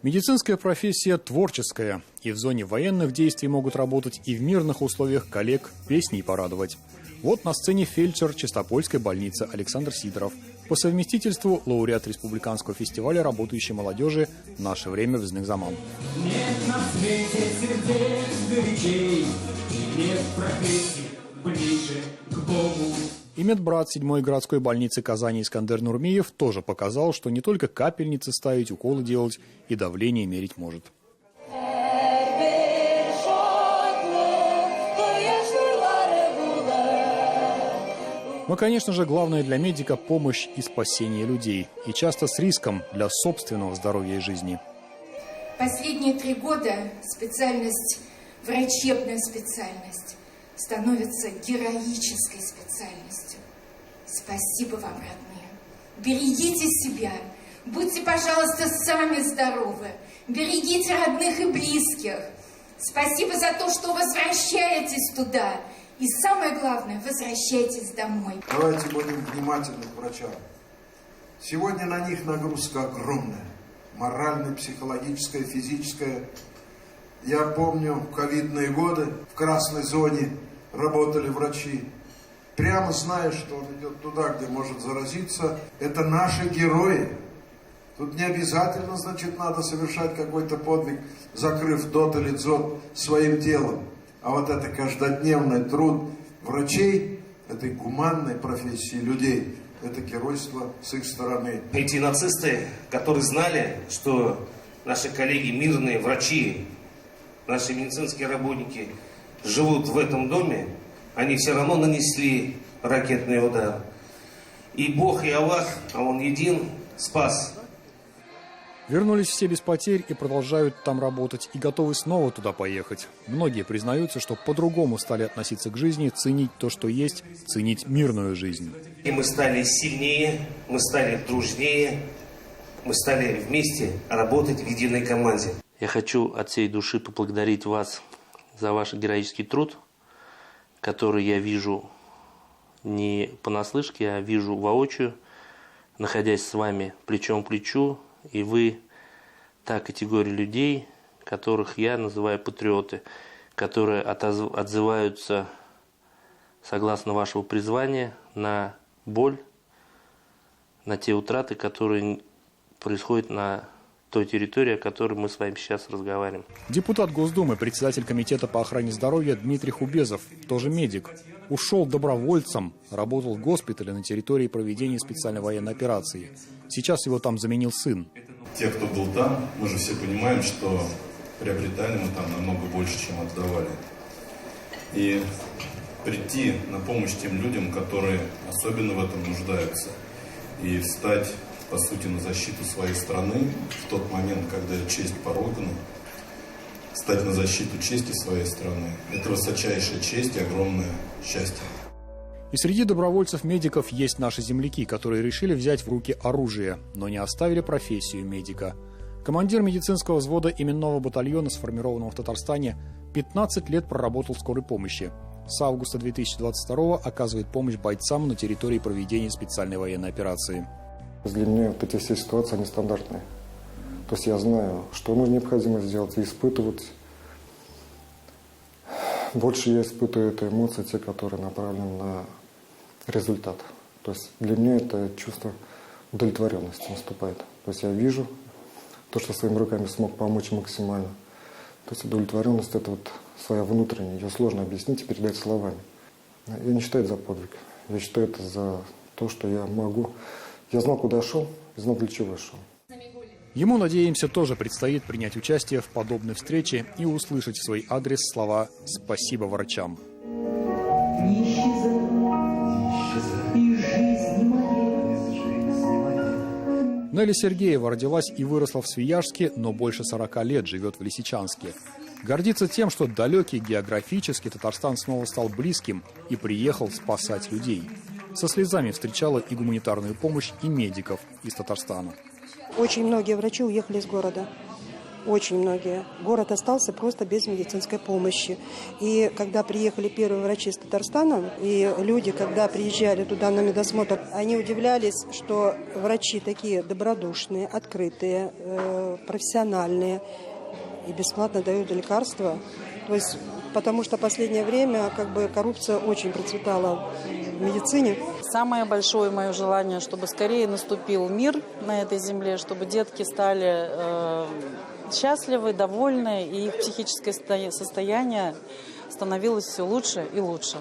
Медицинская профессия творческая, и в зоне военных действий могут работать и в мирных условиях коллег песней порадовать. Вот на сцене фельдшер Чистопольской больницы Александр Сидоров. По совместительству лауреат республиканского фестиваля работающей молодежи «Наше время взных заман». Нет на свете сердец горячей, нет профессий ближе к Богу. И медбрат 7-й городской больницы Казани Искандер Нурмиев тоже показал, что не только капельницы ставить, уколы делать и давление мерить может. Но, конечно же, главное для медика – помощь и спасение людей. И часто с риском для собственного здоровья и жизни. Последние 3 года специальность, врачебная специальность, становится героической специальностью. Спасибо вам, родные. Берегите себя. Будьте, пожалуйста, сами здоровы. Берегите родных и близких. Спасибо за то, что возвращаетесь туда. И самое главное, возвращайтесь домой. Давайте будем внимательны к врачам. Сегодня на них нагрузка огромная. Моральная, психологическая, физическая. Я помню, в ковидные годы в красной зоне работали врачи. Прямо зная, что он идет туда, где может заразиться. Это наши герои. Тут не обязательно, значит, надо совершать какой-то подвиг, закрыв дот или дзот своим делом. А вот это каждодневный труд врачей, этой гуманной профессии людей, это геройство с их стороны. Эти нацисты, которые знали, что наши коллеги, мирные врачи, наши медицинские работники живут в этом доме, они все равно нанесли ракетный удар. И Бог, и Аллах, а Он един, спас. Вернулись все без потерь и продолжают там работать, и готовы снова туда поехать. Многие признаются, что по-другому стали относиться к жизни, ценить то, что есть, ценить мирную жизнь. И мы стали сильнее, мы стали дружнее, мы стали вместе работать в единой команде. Я хочу от всей души поблагодарить вас за ваш героический труд, который я вижу не понаслышке, а вижу воочию, находясь с вами плечом к плечу. И вы та категория людей, которых я называю патриоты, которые отзываются, согласно вашего призвания, на боль, на те утраты, которые происходят на той территории, о которой мы с вами сейчас разговариваем. Депутат Госдумы, председатель комитета по охране здоровья Дмитрий Хубезов, тоже медик, ушел добровольцем, работал в госпитале на территории проведения специальной военной операции. Сейчас его там заменил сын. Те, кто был там, мы же все понимаем, что приобретали мы там намного больше, чем отдавали. И прийти на помощь тем людям, которые особенно в этом нуждаются, и встать, по сути, на защиту своей страны в тот момент, когда честь порогана, стать на защиту чести своей страны. Это высочайшая честь и огромное счастье. И среди добровольцев-медиков есть наши земляки, которые решили взять в руки оружие, но не оставили профессию медика. Командир медицинского взвода именного батальона, сформированного в Татарстане, 15 лет проработал в скорой помощи. С августа 2022 оказывает помощь бойцам на территории проведения специальной военной операции. Для меня вот эти все ситуации нестандартные. То есть я знаю, что необходимо сделать, и испытывать. Больше я испытываю это эмоции, те, которые направлены на результат. То есть для меня это чувство удовлетворенности наступает. То есть я вижу то, что своими руками смог помочь максимально. То есть удовлетворенность — это вот своя внутренняя, ее сложно объяснить и передать словами. Я не считаю это за подвиг. Я считаю это за то, что я могу. Я знал, куда шел, и знал, для чего я шел. Ему, надеемся, тоже предстоит принять участие в подобной встрече и услышать в свой адрес слова «Спасибо врачам». Нелли Сергеева родилась и выросла в Свияжске, но больше 40 лет живет в Лисичанске. Гордится тем, что далекий географически Татарстан снова стал близким и приехал спасать людей. Со слезами встречала и гуманитарную помощь, и медиков из Татарстана. Очень многие врачи уехали из города. очень многие. Город остался просто без медицинской помощи. И когда приехали первые врачи из Татарстана, и люди, когда приезжали туда на медосмотр, они удивлялись, что врачи такие добродушные, открытые, профессиональные и бесплатно дают лекарства. То есть, потому что в последнее время коррупция очень процветала в медицине. Самое большое мое желание, чтобы скорее наступил мир на этой земле, чтобы детки стали счастливы, довольны, и их психическое состояние становилось все лучше и лучше.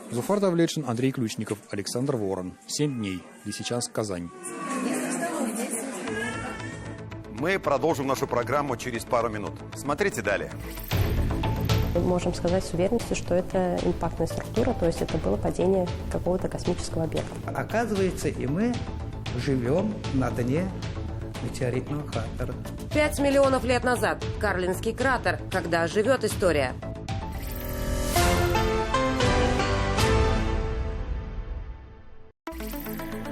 Зуфар Давлетшин, Андрей Ключников, Александр Ворон. 7 дней. Лисичанск, Казань. Мы продолжим нашу программу через пару минут. Смотрите далее. Мы можем сказать с уверенностью, что это импактная структура, то есть это было падение какого-то космического объекта. Оказывается, и мы живем на дне метеоритного кратера. 5 миллионов лет назад. Карлинский кратер. Когда живет история.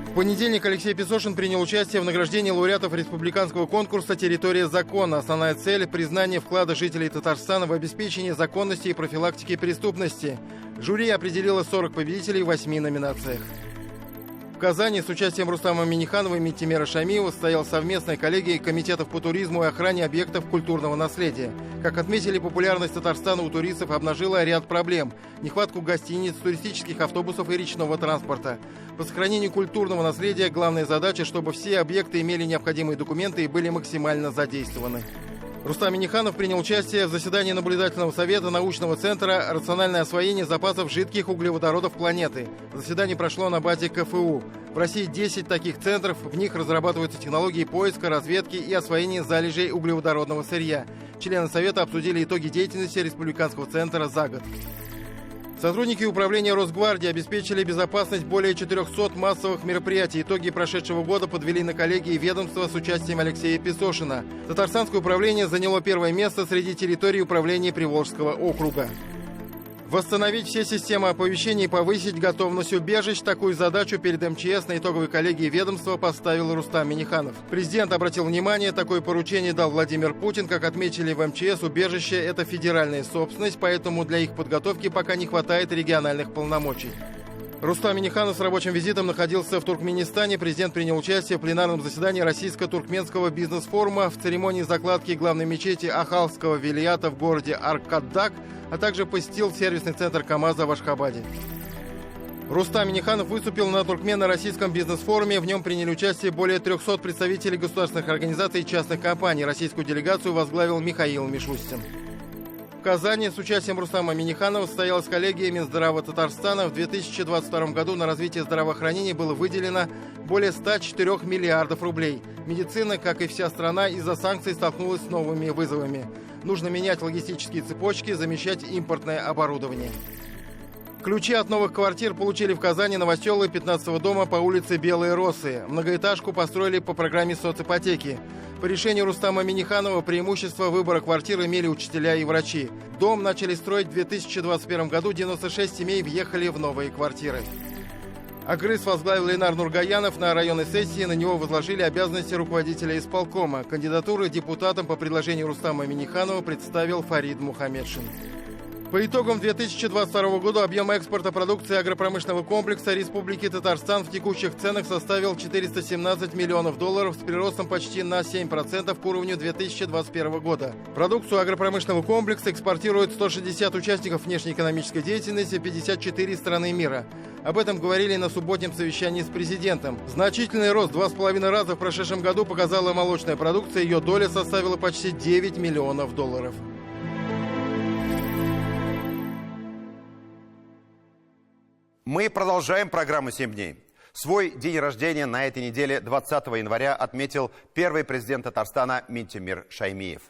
В понедельник Алексей Песошин принял участие в награждении лауреатов республиканского конкурса «Территория закона». Основная цель – признание вклада жителей Татарстана в обеспечение законности и профилактики преступности. Жюри определило 40 победителей в 8 номинациях. В Казани с участием Рустама Минниханова и Минтимера Шаймиева состояла совместная коллегия комитетов по туризму и охране объектов культурного наследия. Как отметили, популярность Татарстана у туристов обнажила ряд проблем. Нехватку гостиниц, туристических автобусов и речного транспорта. По сохранению культурного наследия главная задача, чтобы все объекты имели необходимые документы и были максимально задействованы. Рустам Минниханов принял участие в заседании наблюдательного совета научного центра «Рациональное освоение запасов жидких углеводородов планеты». Заседание прошло на базе КФУ. В России 10 таких центров, в них разрабатываются технологии поиска, разведки и освоения залежей углеводородного сырья. Члены совета обсудили итоги деятельности республиканского центра за год. Сотрудники управления Росгвардии обеспечили безопасность более 400 массовых мероприятий. Итоги прошедшего года подвели на коллегии ведомства с участием Алексея Песошина. Татарстанское управление заняло первое место среди территорий управления Приволжского округа. Восстановить все системы оповещения и повысить готовность убежищ. Такую задачу перед МЧС на итоговой коллегии ведомства поставил Рустам Минниханов. Президент обратил внимание, такое поручение дал Владимир Путин. Как отметили в МЧС, убежище – это федеральная собственность, поэтому для их подготовки пока не хватает региональных полномочий. Рустам Минниханов с рабочим визитом находился в Туркменистане. Президент принял участие в пленарном заседании Российско-туркменского бизнес-форума, в церемонии закладки главной мечети Ахалского вилията в городе Аркадак, а также посетил сервисный центр КАМАЗа в Ашхабаде. Рустам Минниханов выступил на Туркмено-российском бизнес-форуме. В нем приняли участие более 300 представителей государственных организаций и частных компаний. Российскую делегацию возглавил Михаил Мишустин. В Казани с участием Рустама Минниханова состоялась коллегия Минздрава Татарстана. В 2022 году на развитие здравоохранения было выделено более 104 миллиардов рублей. Медицина, как и вся страна, из-за санкций столкнулась с новыми вызовами. Нужно менять логистические цепочки, замещать импортное оборудование. Ключи от новых квартир получили в Казани новоселы 15-го дома по улице Белые Росы. Многоэтажку построили по программе соципотеки. По решению Рустама Минниханова преимущество выбора квартир имели учителя и врачи. Дом начали строить в 2021 году, 96 семей въехали в новые квартиры. Агрыз возглавил Ленар Нургаянов. На районной сессии на него возложили обязанности руководителя исполкома. Кандидатуры депутатам по предложению Рустама Минниханова представил Фарид Мухаммедшин. По итогам 2022 года объем экспорта продукции агропромышленного комплекса Республики Татарстан в текущих ценах составил 417 миллионов долларов с приростом почти на 7% к уровню 2021 года. Продукцию агропромышленного комплекса экспортируют 160 участников внешнеэкономической деятельности 54 страны мира. Об этом говорили на субботнем совещании с президентом. Значительный рост 2,5 раза в прошедшем году показала молочная продукция. Ее доля составила почти 9 миллионов долларов. Мы продолжаем программу «7 дней». Свой день рождения на этой неделе, 20 января, отметил первый президент Татарстана Минтимер Шаймиев.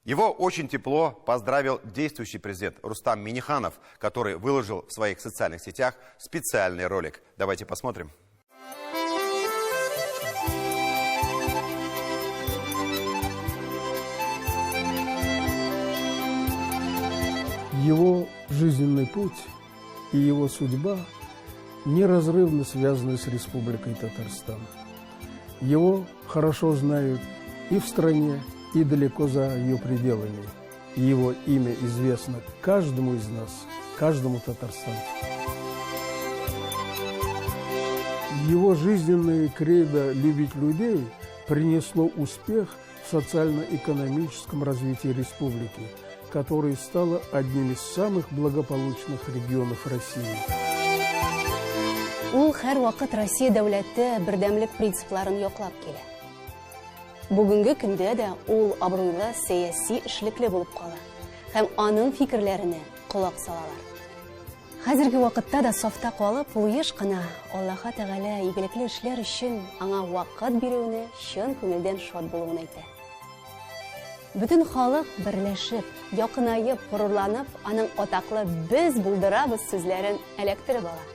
Его очень тепло поздравил действующий президент Рустам Минниханов, который выложил в своих социальных сетях специальный ролик. Давайте посмотрим. Его жизненный путь и его судьба неразрывно связаны с Республикой Татарстан. Его хорошо знают и в стране, и далеко за ее пределами. Его имя известно каждому из нас, каждому татарстанцу. Его жизненное кредо «любить людей» принесло успех в социально-экономическом развитии республики, которая стала одним из самых благополучных регионов России. Ул һәр вакыт Россия дәүләте бердәмлек принципларын яклап килә. Бүгенге көндә дә ул абруйлы сәяси эшлекле булып кала һәм аның фикерләренә колак салалар. Хәзерге вакытта да сафта калып, ул еш кына Аллаһ Тәгалә игелекле эшләр өчен аңа вакыт бирүне, чын күңелдән шат булуын әйтә. Бүтән халык берләшеп, якынайып, горурланып, аның атаклы «Без булдырабыз» сүзләрен эләктереп ала.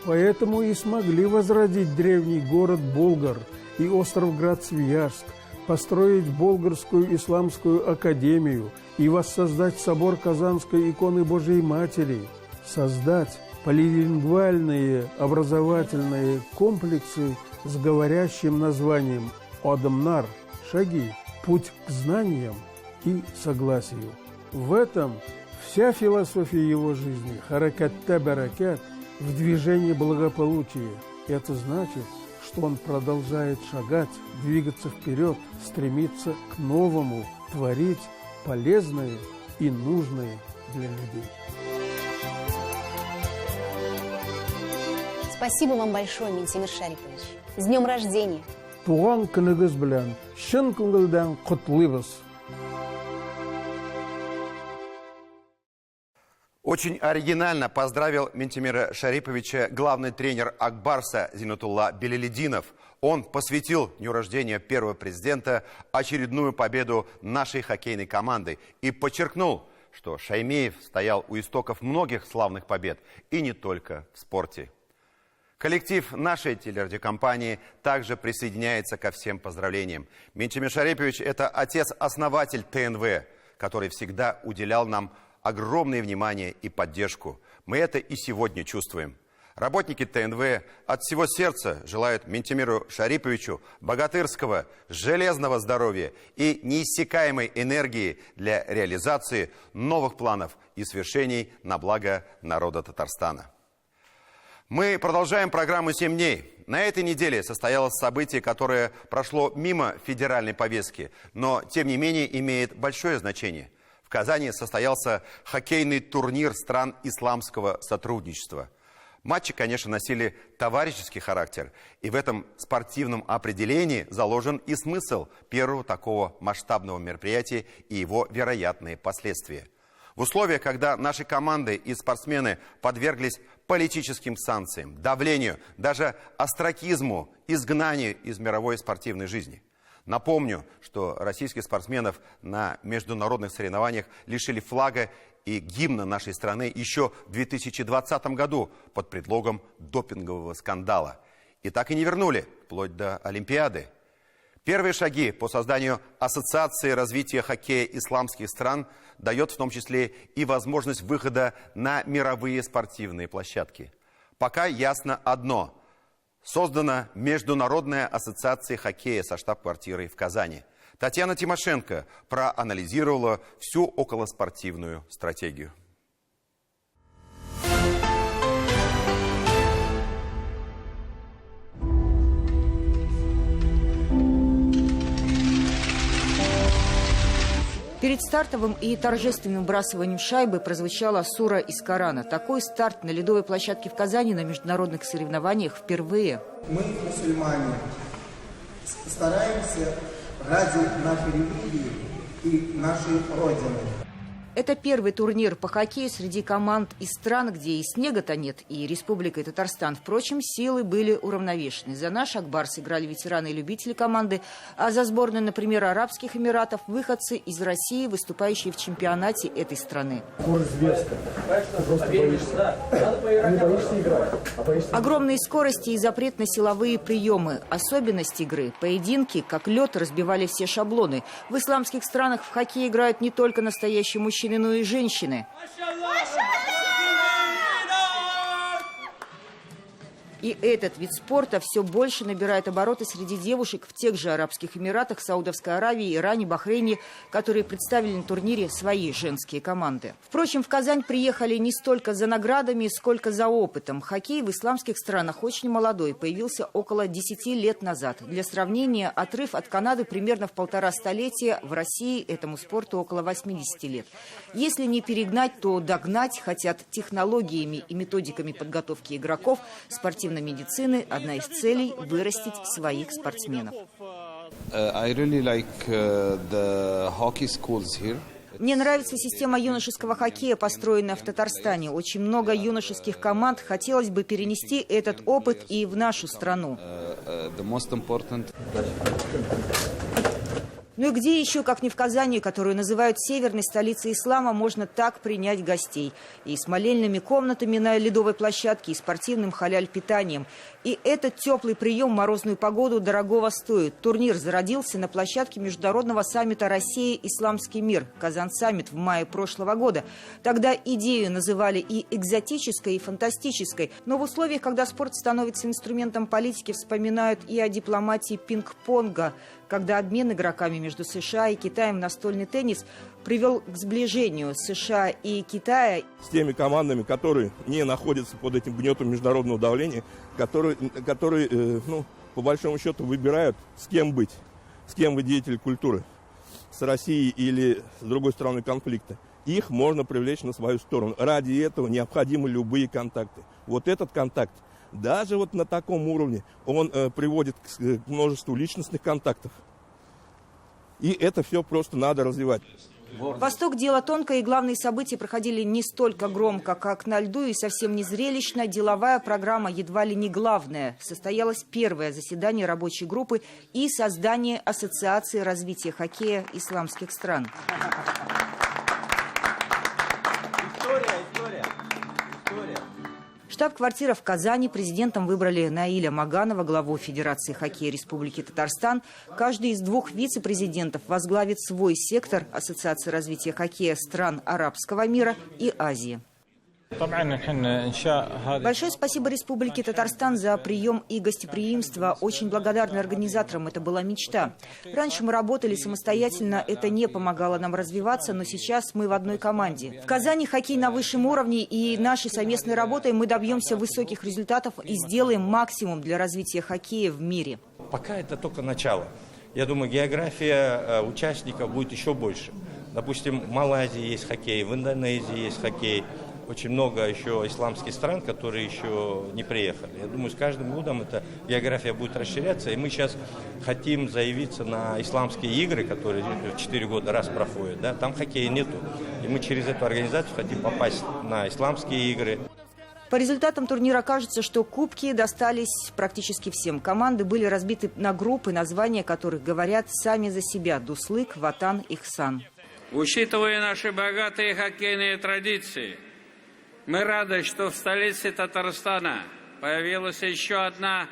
Поэтому и смогли возродить древний город Болгар и остров Град-Свияжск, построить Болгарскую исламскую академию и воссоздать собор Казанской иконы Божией Матери, создать полилингвальные образовательные комплексы с говорящим названием «Адамнар» – «Шаги», «Путь к знаниям» и «Согласию». В этом вся философия его жизни – «Харакатта баракат» – в движении благополучия. Это значит, что он продолжает шагать, двигаться вперед, стремиться к новому, творить полезное и нужное для людей. Спасибо вам большое, Минтимир Шарипович. С днем рождения! Туган күнегез белән чын күңелдән котлыйбыз. Очень оригинально поздравил Минтимира Шариповича главный тренер Акбарса Зинатулла Белелединов. Он посвятил дню рождения первого президента очередную победу нашей хоккейной команды и подчеркнул, что Шаймеев стоял у истоков многих славных побед, и не только в спорте. Коллектив нашей телерадиокомпании также присоединяется ко всем поздравлениям. Минтимир Шарипович – это отец-основатель ТНВ, который всегда уделял нам огромное внимание и поддержку. Мы это и сегодня чувствуем. Работники ТНВ от всего сердца желают Минтимиру Шариповичу богатырского, железного здоровья и неиссякаемой энергии для реализации новых планов и свершений на благо народа Татарстана. Мы продолжаем программу «7 дней». На этой неделе состоялось событие, которое прошло мимо федеральной повестки, но, тем не менее, имеет большое значение. В Казани состоялся хоккейный турнир стран исламского сотрудничества. Матчи, конечно, носили товарищеский характер, и в этом спортивном определении заложен и смысл первого такого масштабного мероприятия и его вероятные последствия. В условиях, когда наши команды и спортсмены подверглись политическим санкциям, давлению, даже остракизму, изгнанию из мировой спортивной жизни. Напомню, что российских спортсменов на международных соревнованиях лишили флага и гимна нашей страны еще в 2020 году под предлогом допингового скандала. И так и не вернули, вплоть до Олимпиады. Первые шаги по созданию Ассоциации развития хоккея исламских стран дает в том числе и возможность выхода на мировые спортивные площадки. Пока ясно одно. Создана Международная ассоциация хоккея со штаб-квартирой в Казани. Татьяна Тимошенко проанализировала всю околоспортивную стратегию. Перед стартовым и торжественным выбрасыванием шайбы прозвучала сура из Корана. Такой старт на ледовой площадке в Казани на международных соревнованиях впервые. Мы, мусульмане, стараемся ради нашей религии и нашей Родины. Это первый турнир по хоккею среди команд из стран, где и снега-то нет, и Республика Татарстан. Впрочем, силы были уравновешены. За наш Акбарс играли ветераны и любители команды, а за сборную, например, Арабских Эмиратов, выходцы из России, выступающие в чемпионате этой страны. Огромные скорости и запрет на силовые приемы. Особенность игры – поединки, как лед, разбивали все шаблоны. В исламских странах в хоккей играют не только настоящие мужчины, но и женщины. И этот вид спорта все больше набирает обороты среди девушек в тех же Арабских Эмиратах, Саудовской Аравии, Иране, Бахрейне, которые представили на турнире свои женские команды. Впрочем, в Казань приехали не столько за наградами, сколько за опытом. Хоккей в исламских странах очень молодой, появился около 10 лет назад. Для сравнения, отрыв от Канады примерно в 1,5 столетия, в России этому спорту около 80 лет. Если не перегнать, то догнать хотят технологиями и методиками подготовки игроков спортивной медицины. Одна из целей – вырастить своих спортсменов. Мне нравится система юношеского хоккея, построенная в Татарстане. Очень много юношеских команд. Хотелось бы перенести этот опыт и в нашу страну. Ну и где еще, как не в Казани, которую называют северной столицей ислама, можно так принять гостей? И с молельными комнатами на ледовой площадке, и спортивным халяль-питанием. И этот теплый прием в морозную погоду дорогого стоит. Турнир зародился на площадке международного саммита «Россия. Исламский мир» Казан-саммит в мае прошлого года. Тогда идею называли и экзотической, и фантастической. Но в условиях, когда спорт становится инструментом политики, вспоминают и о дипломатии пинг-понга, когда обмен игроками между США и Китаем в настольный теннис привел к сближению США и Китая. С теми командами, которые не находятся под этим гнетом международного давления, которые по большому счету выбирают, с кем быть, с кем вы деятель культуры, с Россией или с другой стороной конфликта. Их можно привлечь на свою сторону. Ради этого необходимы любые контакты. Вот этот контакт, даже вот на таком уровне, он приводит к множеству личностных контактов. И это все просто надо развивать. Восток – дело тонкое, и главные события проходили не столько громко, как на льду, и совсем не зрелищно. Деловая программа едва ли не главная. Состоялось первое заседание рабочей группы и создание Ассоциации развития хоккея исламских стран. Штаб-квартира в Казани. Президентом выбрали Наиля Маганова, главу Федерации хоккея Республики Татарстан. Каждый из 2 вице-президентов возглавит свой сектор Ассоциации развития хоккея стран арабского мира и Азии. Большое спасибо Республике Татарстан за прием и гостеприимство. Очень благодарны организаторам. Это была мечта. Раньше мы работали самостоятельно. Это не помогало нам развиваться, но сейчас мы в одной команде. В Казани хоккей на высшем уровне, и нашей совместной работой мы добьемся высоких результатов и сделаем максимум для развития хоккея в мире. Пока это только начало. Я думаю, география участников будет еще больше. Допустим, в Малайзии есть хоккей, в Индонезии есть хоккей. Очень много еще исламских стран, которые еще не приехали. Я думаю, с каждым годом эта география будет расширяться. И мы сейчас хотим заявиться на исламские игры, которые 4 года раз проходят. Да? Там хоккея нету. И мы через эту организацию хотим попасть на исламские игры. По результатам турнира кажется, что кубки достались практически всем. Команды были разбиты на группы, названия которых говорят сами за себя. Дуслык, Ватан, Ихсан. Учитывая наши богатые хоккейные традиции, мы рады, что в столице Татарстана появилась еще одна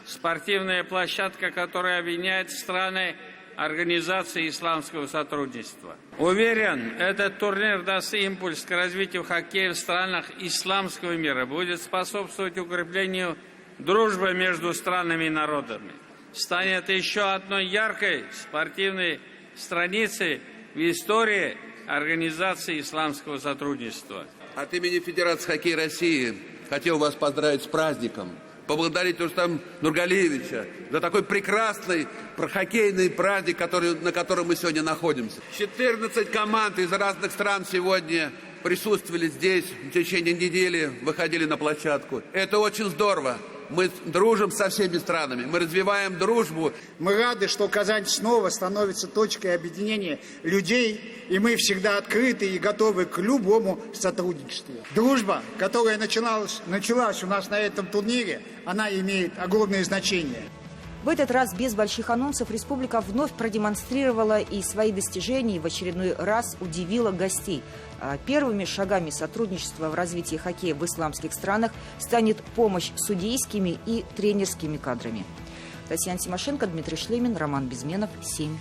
спортивная площадка, которая объединяет страны Организации исламского сотрудничества. Уверен, этот турнир даст импульс к развитию хоккея в странах исламского мира, будет способствовать укреплению дружбы между странами и народами. Станет еще одной яркой спортивной страницей в истории Организации исламского сотрудничества. От имени Федерации хоккея России хотел вас поздравить с праздником, поблагодарить Рустама Нургалиевича за такой прекрасный хоккейный праздник, на котором мы сегодня находимся. 14 команд из разных стран сегодня присутствовали здесь в течение недели, выходили на площадку. Это очень здорово. Мы дружим со всеми странами, мы развиваем дружбу. Мы рады, что Казань снова становится точкой объединения людей, и мы всегда открыты и готовы к любому сотрудничеству. Дружба, которая началась у нас на этом турнире, она имеет огромное значение. В этот раз без больших анонсов республика вновь продемонстрировала и свои достижения, и в очередной раз удивила гостей. Первыми шагами сотрудничества в развитии хоккея в исламских странах станет помощь судейскими и тренерскими кадрами. Татьяна Тимошенко, Дмитрий Шлемин, Роман Безменов. 7 дней.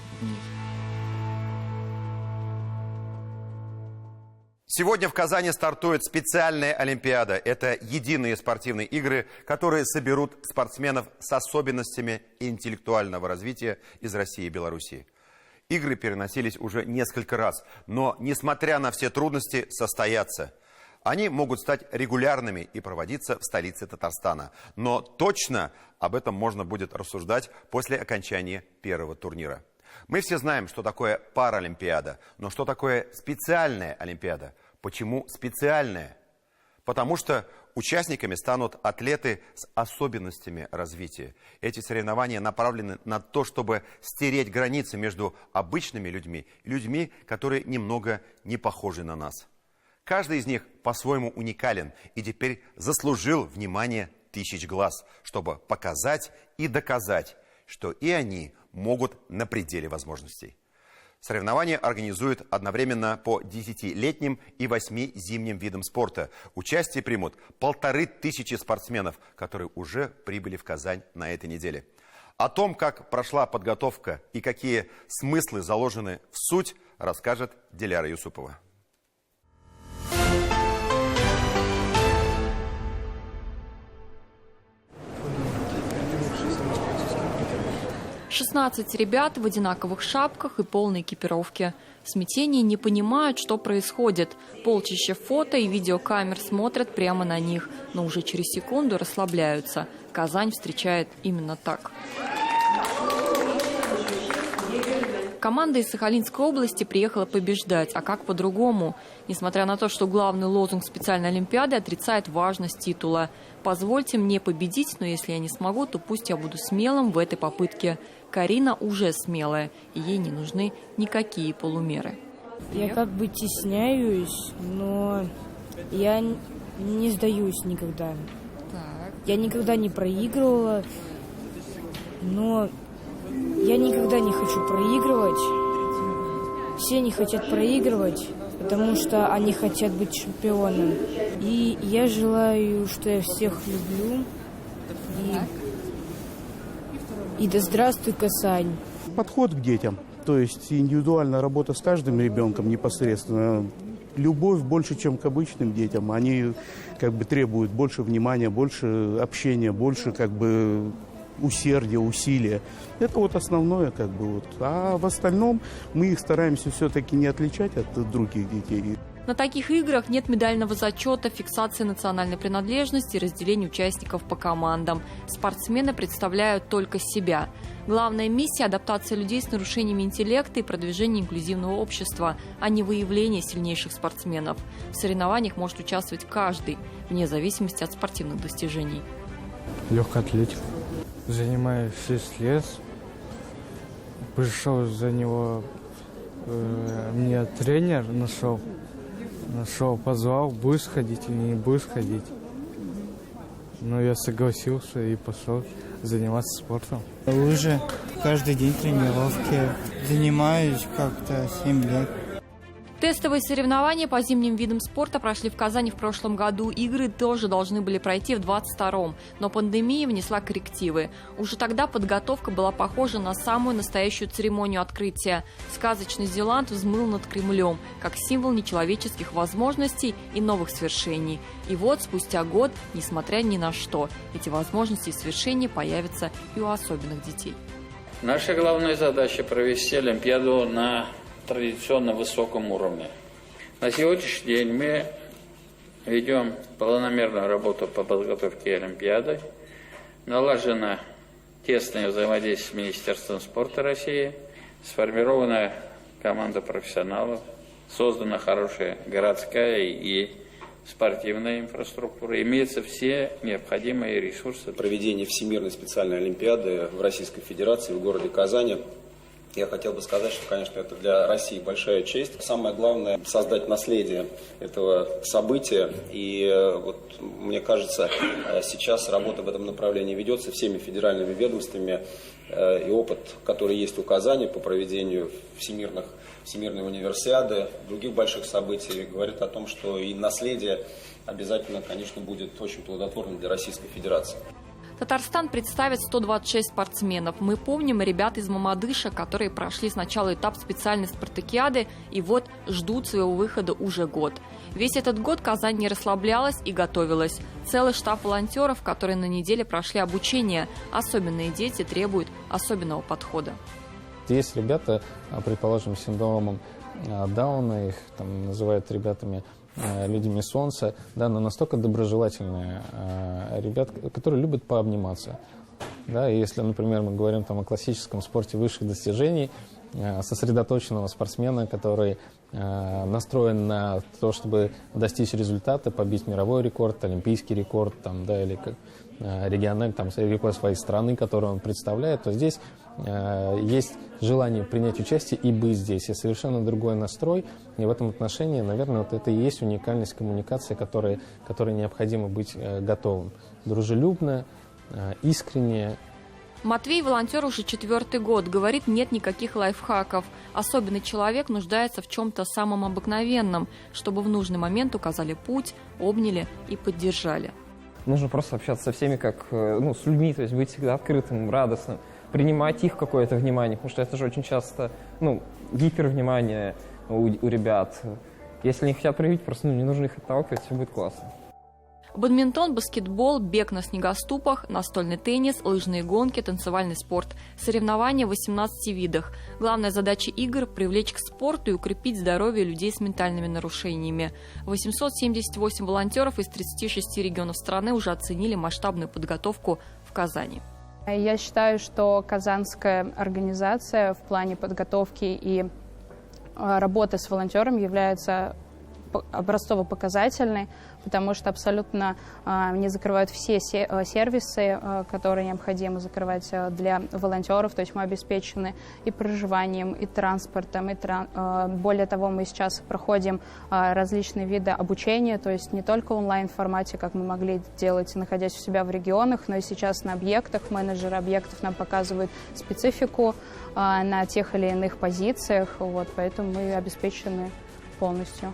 Сегодня в Казани стартует специальная Олимпиада. Это единые спортивные игры, которые соберут спортсменов с особенностями интеллектуального развития из России и Белоруссии. Игры переносились уже несколько раз, но, несмотря на все трудности, состоятся. Они могут стать регулярными и проводиться в столице Татарстана. Но точно об этом можно будет рассуждать после окончания первого турнира. Мы все знаем, что такое Паралимпиада, но что такое специальная Олимпиада? Почему специальная? Потому что участниками станут атлеты с особенностями развития. Эти соревнования направлены на то, чтобы стереть границы между обычными людьми и людьми, которые немного не похожи на нас. Каждый из них по-своему уникален и теперь заслужил внимание тысяч глаз, чтобы показать и доказать, что и они могут на пределе возможностей. Соревнования организуют одновременно по 10-летним и 8 зимним видам спорта. Участие примут 1500 спортсменов, которые уже прибыли в Казань на этой неделе. О том, как прошла подготовка и какие смыслы заложены в суть, расскажет Диляра Юсупова. 16 ребят в одинаковых шапках и полной экипировке. В смятении не понимают, что происходит. Полчища фото и видеокамер смотрят прямо на них, но уже через секунду расслабляются. Казань встречает именно так. Команда из Сахалинской области приехала побеждать, а как по-другому? Несмотря на то, что главный лозунг специальной Олимпиады отрицает важность титула. «Позвольте мне победить, но если я не смогу, то пусть я буду смелым в этой попытке». Карина уже смелая, и ей не нужны никакие полумеры. Я как бы стесняюсь, но я не сдаюсь никогда. Я никогда не проигрывала, но я никогда не хочу проигрывать. Все не хотят проигрывать, потому что они хотят быть чемпионом. И я желаю, что я всех люблю. И да здравствуй, Казань. Подход к детям, то есть индивидуальная работа с каждым ребенком непосредственно. Любовь больше, чем к обычным детям. Они как бы требуют больше внимания, больше общения, больше как бы усердия, усилия. Это вот основное как бы вот. А в остальном мы их стараемся все-таки не отличать от других детей. На таких играх нет медального зачета, фиксации национальной принадлежности и разделения участников по командам. Спортсмены представляют только себя. Главная миссия – адаптация людей с нарушениями интеллекта и продвижение инклюзивного общества, а не выявление сильнейших спортсменов. В соревнованиях может участвовать каждый, вне зависимости от спортивных достижений. Легкая атлетика. Занимаюсь 6 лет. Пришел за него, мне тренер нашел, позвал, будешь ходить или не будешь ходить. Но я согласился и пошел заниматься спортом. Лыжи, каждый день тренировки. Занимаюсь как-то 7 лет. Тестовые соревнования по зимним видам спорта прошли в Казани в прошлом году. Игры тоже должны были пройти в 2022-м, но пандемия внесла коррективы. Уже тогда подготовка была похожа на самую настоящую церемонию открытия. Сказочный Зеланд взмыл над Кремлем, как символ нечеловеческих возможностей и новых свершений. И вот спустя год, несмотря ни на что, эти возможности и свершения появятся и у особенных детей. Наша главная задача – провести Олимпиаду на традиционно высоком уровне. На сегодняшний день мы ведем планомерную работу по подготовке Олимпиады. Налажено тесное взаимодействие с Министерством спорта России. Сформирована команда профессионалов. Создана хорошая городская и спортивная инфраструктура. Имеются все необходимые ресурсы. Проведение Всемирной специальной Олимпиады в Российской Федерации в городе Казани. Я хотел бы сказать, что, конечно, это для России большая честь. Самое главное – создать наследие этого события. И вот, мне кажется, сейчас работа в этом направлении ведется всеми федеральными ведомствами. И опыт, который есть у Казани по проведению Всемирной универсиады, других больших событий, говорит о том, что и наследие обязательно, конечно, будет очень плодотворным для Российской Федерации. Татарстан представит 126 спортсменов. Мы помним ребят из Мамадыша, которые прошли сначала этап специальной спартакиады и вот ждут своего выхода уже год. Весь этот год Казань не расслаблялась и готовилась. Целый штаб волонтеров, которые на неделе прошли обучение. Особенные дети требуют особенного подхода. Есть ребята, предположим, с синдромом Дауна, их там называют ребятами, людьми солнца, да, но настолько доброжелательные ребята, которые любят пообниматься. Да, и если, например, мы говорим там о классическом спорте высших достижений, сосредоточенного спортсмена, который настроен на то, чтобы достичь результата, побить мировой рекорд, олимпийский рекорд, там, да, или как региональный, там, рекорд своей страны, которую он представляет, то здесь есть желание принять участие и быть здесь, и совершенно другой настрой. И в этом отношении, наверное, вот это и есть уникальность коммуникации, которой необходимо быть готовым. Дружелюбно, искренне. Матвей волонтер уже 4-й год. Говорит, нет никаких лайфхаков. Особенный человек нуждается в чем-то самом обыкновенном, чтобы в нужный момент указали путь, обняли и поддержали. Нужно просто общаться со всеми, как с людьми, то есть быть всегда открытым, радостным, принимать их какое-то внимание, потому что это же очень часто гипервнимание у ребят. Если они хотят проявить, просто не нужно их отталкивать, все будет классно. Бадминтон, баскетбол, бег на снегоступах, настольный теннис, лыжные гонки, танцевальный спорт. Соревнования в 18 видах. Главная задача игр – привлечь к спорту и укрепить здоровье людей с ментальными нарушениями. 878 волонтеров из 36 регионов страны уже оценили масштабную подготовку в Казани. Я считаю, что казанская организация в плане подготовки и работы с волонтером является образцово-показательной, потому что абсолютно не закрывают все сервисы, которые необходимо закрывать для волонтеров. То есть мы обеспечены и проживанием, и транспортом, более того, мы сейчас проходим различные виды обучения, то есть не только в онлайн-формате, как мы могли делать, находясь у себя в регионах, но и сейчас на объектах. Менеджеры объектов нам показывают специфику на тех или иных позициях, поэтому мы обеспечены полностью.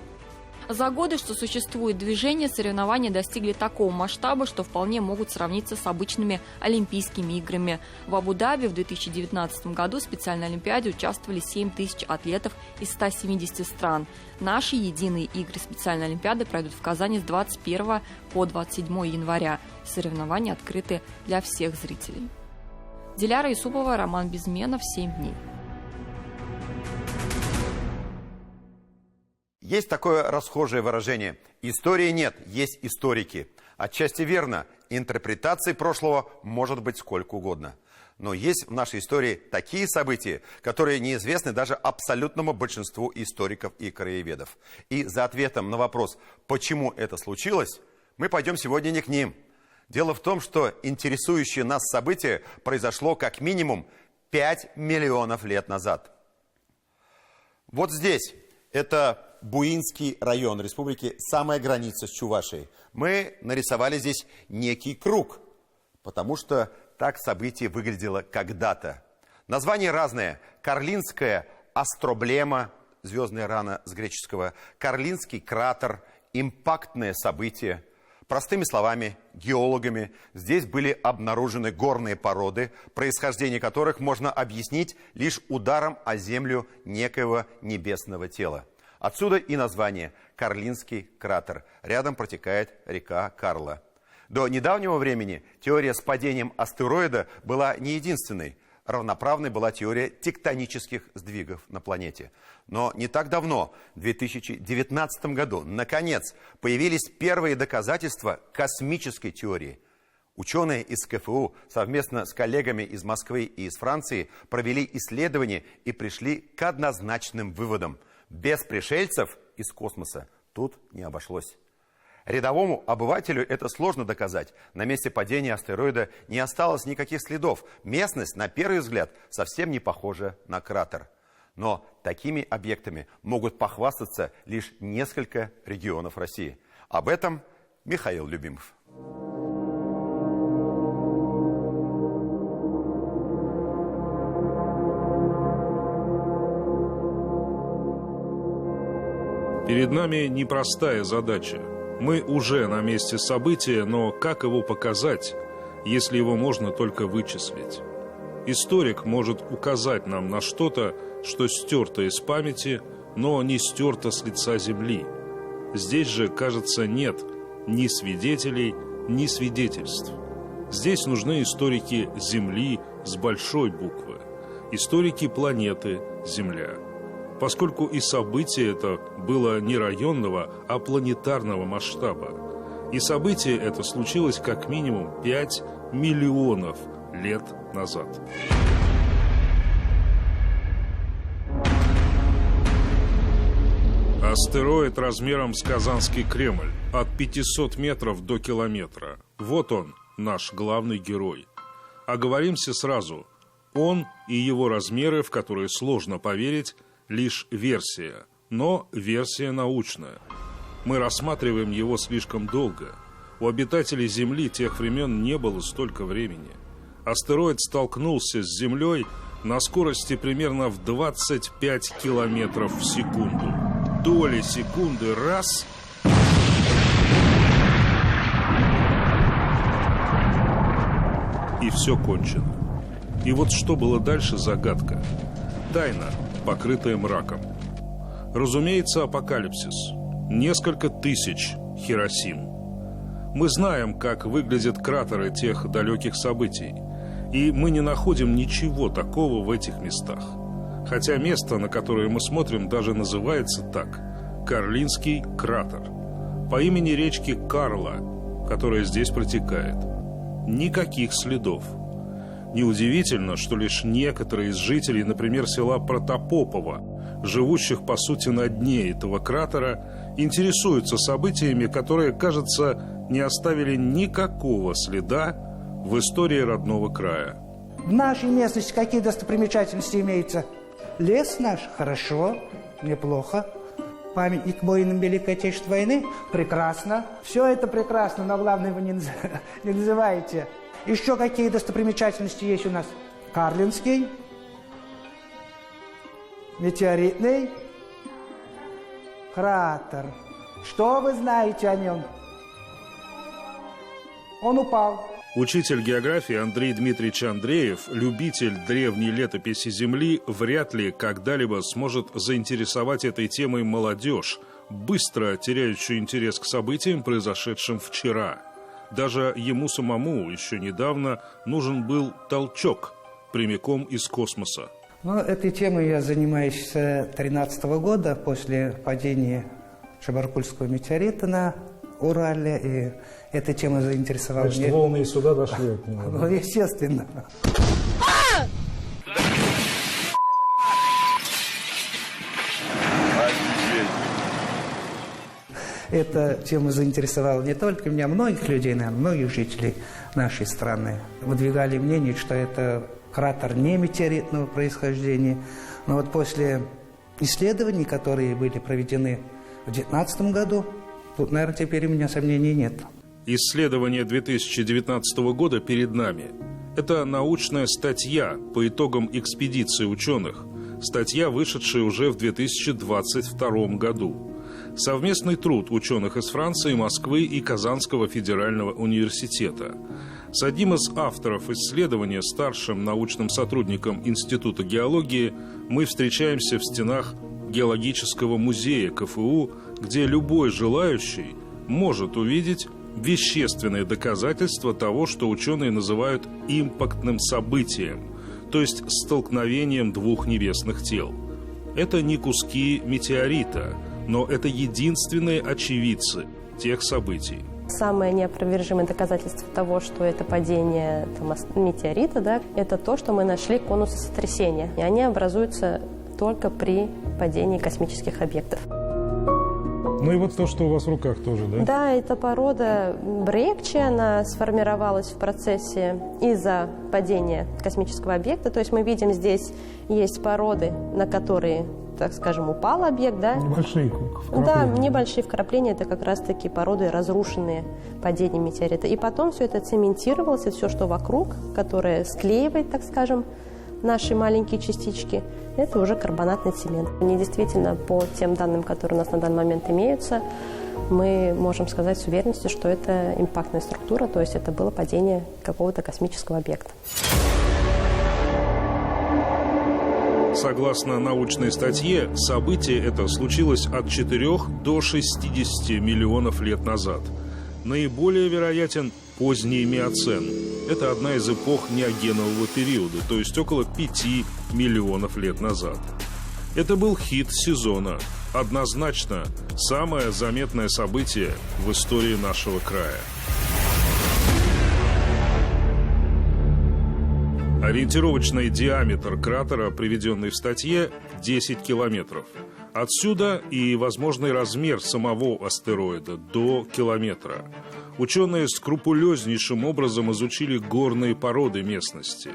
За годы, что существует движение, соревнования достигли такого масштаба, что вполне могут сравниться с обычными Олимпийскими играми. В Абу-Даби в 2019 году в специальной Олимпиаде участвовали 7 тысяч атлетов из 170 стран. Наши единые игры специальной Олимпиады пройдут в Казани с 21 по 27 января. Соревнования открыты для всех зрителей. Диляра Юсупова, Роман Безменов, 7 дней. Есть такое расхожее выражение: истории нет, есть историки. Отчасти верно, интерпретаций прошлого может быть сколько угодно. Но есть в нашей истории такие события, которые неизвестны даже абсолютному большинству историков и краеведов. И за ответом на вопрос, почему это случилось, мы пойдем сегодня не к ним. Дело в том, что интересующее нас событие произошло как минимум 5 миллионов лет назад. Вот здесь, это Буинский район республики, самая граница с Чувашией. Мы нарисовали здесь некий круг, потому что так событие выглядело когда-то. Названия разные. Карлинская астроблема, звездная рана с греческого, Карлинский кратер, импактное событие. Простыми словами, геологами, здесь были обнаружены горные породы, происхождение которых можно объяснить лишь ударом о землю некоего небесного тела. Отсюда и название Карлинский кратер. Рядом протекает река Карла. До недавнего времени теория с падением астероида была не единственной. Равноправной была теория тектонических сдвигов на планете. Но не так давно, в 2019 году, наконец, появились первые доказательства космической теории. Ученые из КФУ совместно с коллегами из Москвы и из Франции провели исследования и пришли к однозначным выводам. Без пришельцев из космоса тут не обошлось. Рядовому обывателю это сложно доказать. На месте падения астероида не осталось никаких следов. Местность, на первый взгляд, совсем не похожа на кратер. Но такими объектами могут похвастаться лишь несколько регионов России. Об этом Михаил Любимов. Перед нами непростая задача. Мы уже на месте события, но как его показать? если его можно только вычислить. Историк может указать нам на что-то, что стерто из памяти, но не стерто с лица земли. Здесь же, кажется, нет ни свидетелей, ни свидетельств. Здесь нужны историки Земли с большой буквы, историки планеты Земля. Поскольку и событие это было не районного, а планетарного масштаба. И событие это случилось как минимум 5 миллионов лет назад. Астероид размером с Казанский Кремль, от 500 метров до километра. Вот он, наш главный герой. Оговоримся сразу. Он и его размеры, в которые сложно поверить, лишь версия, но версия научная. Мы рассматриваем его слишком долго. У обитателей Земли тех времен не было столько времени. Астероид столкнулся с Землей на скорости примерно в 25 километров в секунду. Доли секунды раз. И все кончено. И вот что было дальше — загадка. Тайна, покрытая мраком. Разумеется, апокалипсис. Несколько тысяч Хиросим. Мы знаем, как выглядят кратеры тех далеких событий. И мы не находим ничего такого в этих местах. Хотя место, на которое мы смотрим, даже называется так – Карлинский кратер. По имени речки Карла, которая здесь протекает. Никаких следов. Неудивительно, что лишь некоторые из жителей, например, села Протопопово, живущих по сути на дне этого кратера, интересуются событиями, которые, кажется, не оставили никакого следа в истории родного края. В нашей местности какие достопримечательности имеются? Лес наш? Хорошо, неплохо. Памятник воинам Великой Отечественной войны? Прекрасно. Все это прекрасно, но главное вы не называете. Еще какие достопримечательности есть у нас? Карлинский, метеоритный кратер. Что вы знаете о нем? Он упал. Учитель географии Андрей Дмитриевич Андреев, любитель древней летописи Земли, вряд ли когда-либо сможет заинтересовать этой темой молодежь, быстро теряющую интерес к событиям, произошедшим вчера. Даже ему самому еще недавно нужен был толчок прямиком из космоса. Этой темой я занимаюсь с 2013 года, после падения Чебаркульского метеорита на Урале, и эта тема заинтересовала меня. Значит, волны и сюда дошли от него. Ну, естественно. Эта тема заинтересовала не только меня, многих людей, наверное, многих жителей нашей страны. Выдвигали мнение, что это кратер не метеоритного происхождения. Но вот после исследований, которые были проведены в 2019 году, тут, наверное, теперь у меня сомнений нет. Исследование 2019 года перед нами. Это научная статья по итогам экспедиции ученых. Статья, вышедшая уже в 2022 году. Совместный труд ученых из Франции, Москвы и Казанского федерального университета. С одним из авторов исследования, старшим научным сотрудником Института геологии, мы встречаемся в стенах Геологического музея КФУ, где любой желающий может увидеть вещественные доказательства того, что ученые называют импактным событием, то есть столкновением двух небесных тел. Это не куски метеорита, но это единственные очевидцы тех событий. Самое неопровержимое доказательство того, что это падение метеорита, да, это то, что мы нашли конусы сотрясения. И они образуются только при падении космических объектов. Ну и вот то, что у вас в руках тоже, да? Да, это порода Брейкчи, она сформировалась в процессе из-за падения космического объекта. То есть мы видим, здесь есть породы, на которые, так скажем, упал объект, да? Небольшие вкрапления. Да, небольшие вкрапления, это как раз-таки породы, разрушенные падением метеорита. И потом все это цементировалось, и все, что вокруг, которое склеивает, так скажем, наши маленькие частички, это уже карбонатный цемент. Они действительно, по тем данным, которые у нас на данный момент имеются, мы можем сказать с уверенностью, что это импактная структура, то есть это было падение какого-то космического объекта. Согласно научной статье, событие это случилось от 4 до 60 миллионов лет назад. Наиболее вероятен поздний миоцен. Это одна из эпох неогенового периода, то есть около 5 миллионов лет назад. Это был хит сезона. Однозначно, самое заметное событие в истории нашего края. Ориентировочный диаметр кратера, приведенный в статье, 10 километров. Отсюда и возможный размер самого астероида до километра. Ученые скрупулезнейшим образом изучили горные породы местности.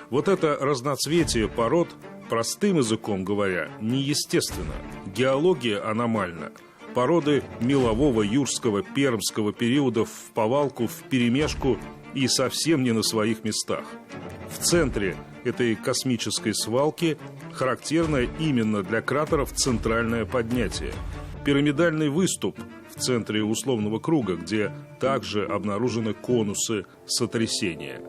Вот это разноцветие пород, простым языком говоря, неестественно. Геология аномальна. Породы мелового, юрского, пермского периодов в повалку, вперемешку и совсем не на своих местах. В центре этой космической свалки характерно именно для кратеров центральное поднятие. Пирамидальный выступ в центре условного круга, где также обнаружены конусы сотрясения.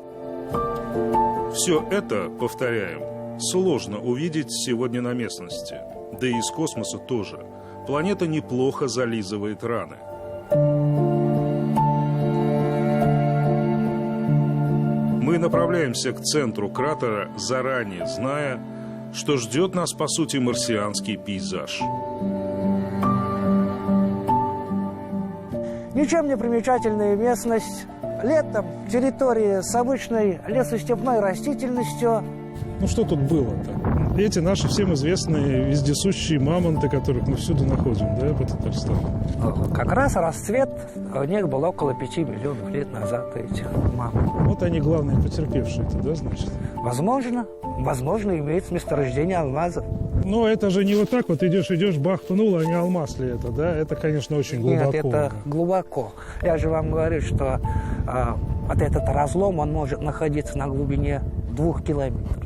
Все это, повторяем, сложно увидеть сегодня на местности. Да и из космоса тоже. Планета неплохо зализывает раны. Мы направляемся к центру кратера, заранее зная, что ждет нас, по сути, марсианский пейзаж. Ничем не примечательная местность. Летом территория с обычной лесостепной растительностью. Ну что тут было-то? Эти наши всем известные вездесущие мамонты, которых мы всюду находим, да, по Татарстану? Как раз расцвет у них был около 5 миллионов лет назад, этих мамонтов. Вот они главные потерпевшие-то, да, значит? Возможно, имеется месторождение алмазов. Но это же не вот так вот идешь, бах, пнул, а не алмаз ли это, да? Это, конечно, очень глубоко. Нет, это глубоко. Я же вам говорю, что вот этот разлом, он может находиться на глубине 2 километров.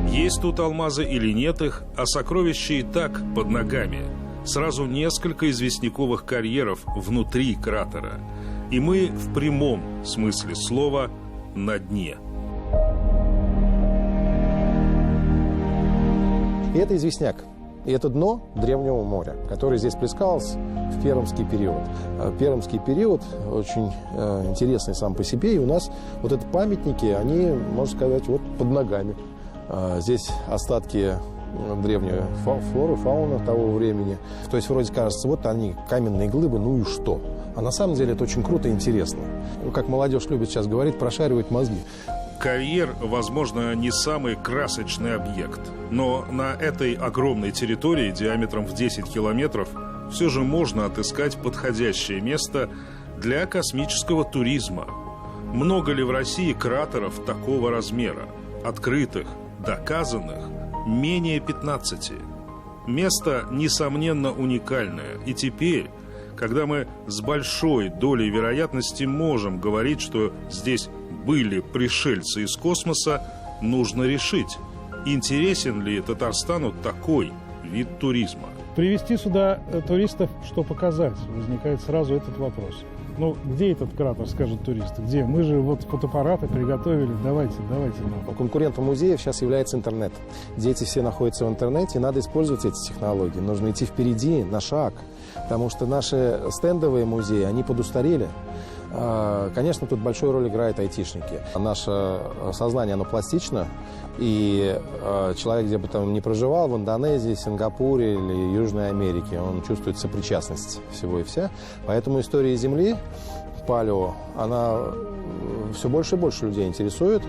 Есть тут алмазы или нет их, а сокровища и так под ногами. Сразу несколько известняковых карьеров внутри кратера. И мы в прямом смысле слова на дне. И это известняк. И это дно Древнего моря, которое здесь плескалось в Пермский период. Пермский период очень интересный сам по себе. И у нас вот эти памятники, они, можно сказать, вот под ногами. Здесь остатки древней флоры, фауны того времени. То есть вроде кажется, вот они, каменные глыбы, ну и что? А на самом деле это очень круто и интересно. Как молодежь любит сейчас говорить, прошаривать мозги. Карьер, возможно, не самый красочный объект. Но на этой огромной территории диаметром в 10 километров все же можно отыскать подходящее место для космического туризма. Много ли в России кратеров такого размера? Открытых, доказанных, менее 15. Место, несомненно, уникальное. И теперь, когда мы с большой долей вероятности можем говорить, что здесь были пришельцы из космоса, нужно решить, интересен ли Татарстану такой вид туризма. Привезти сюда туристов, что показать? Возникает сразу этот вопрос. Ну, где этот кратер, скажут туристы? Где? Мы же вот фотоаппараты приготовили, давайте нам. Конкурентом музеев сейчас является интернет. Дети все находятся в интернете, и надо использовать эти технологии. Нужно идти впереди, на шаг, потому что наши стендовые музеи, они подустарели. Конечно, тут большую роль играют айтишники. Наше сознание, оно пластично, и человек, где бы там ни проживал, в Индонезии, Сингапуре или Южной Америке, он чувствует сопричастность всего и вся. Поэтому история Земли, палео, она все больше и больше людей интересует.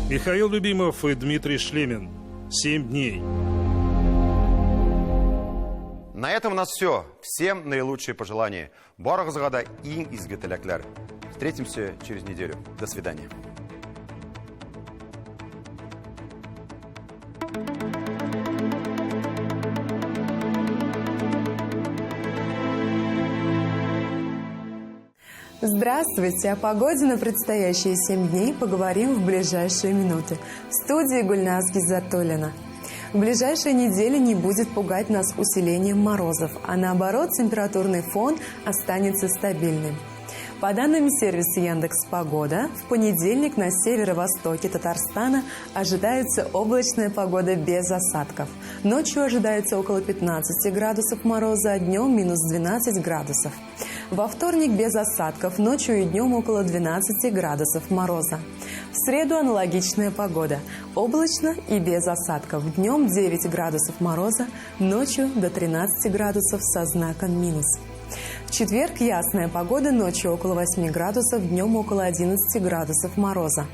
Михаил Любимов и Дмитрий Шлемин. 7 дней. На этом у нас все. Всем наилучшие пожелания. Барахзагада и изготовляклер. Встретимся через неделю. До свидания. Здравствуйте! О погоде на предстоящие 7 дней поговорим в ближайшие минуты. В студии Гульназ Гизатуллина. В ближайшие недели не будет пугать нас усилением морозов, а наоборот температурный фон останется стабильным. По данным сервиса Яндекс.Погода, в понедельник на северо-востоке Татарстана ожидается облачная погода без осадков. Ночью ожидается около 15 градусов мороза, а днем минус 12 градусов. Во вторник без осадков, ночью и днем около 12 градусов мороза. В среду аналогичная погода. Облачно и без осадков. Днем 9 градусов мороза, ночью до 13 градусов со знаком минус. В четверг ясная погода, ночью около 8 градусов, днем около 11 градусов мороза.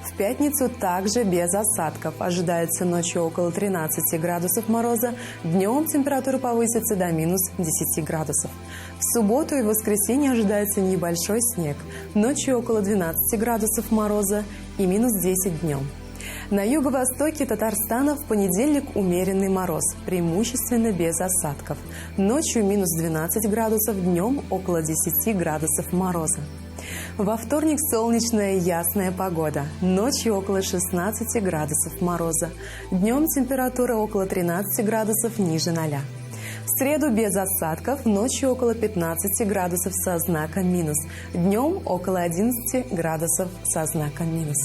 В пятницу также без осадков. Ожидается ночью около 13 градусов мороза, днем температура повысится до минус 10 градусов. В субботу и воскресенье ожидается небольшой снег, ночью около 12 градусов мороза и минус 10 днем. На юго-востоке Татарстана в понедельник умеренный мороз, преимущественно без осадков. Ночью минус 12 градусов, днем около 10 градусов мороза. Во вторник солнечная ясная погода. Ночью около 16 градусов мороза. Днем температура около 13 градусов ниже 0. В среду без осадков, ночью около 15 градусов со знаком минус. Днем около 11 градусов со знаком минус.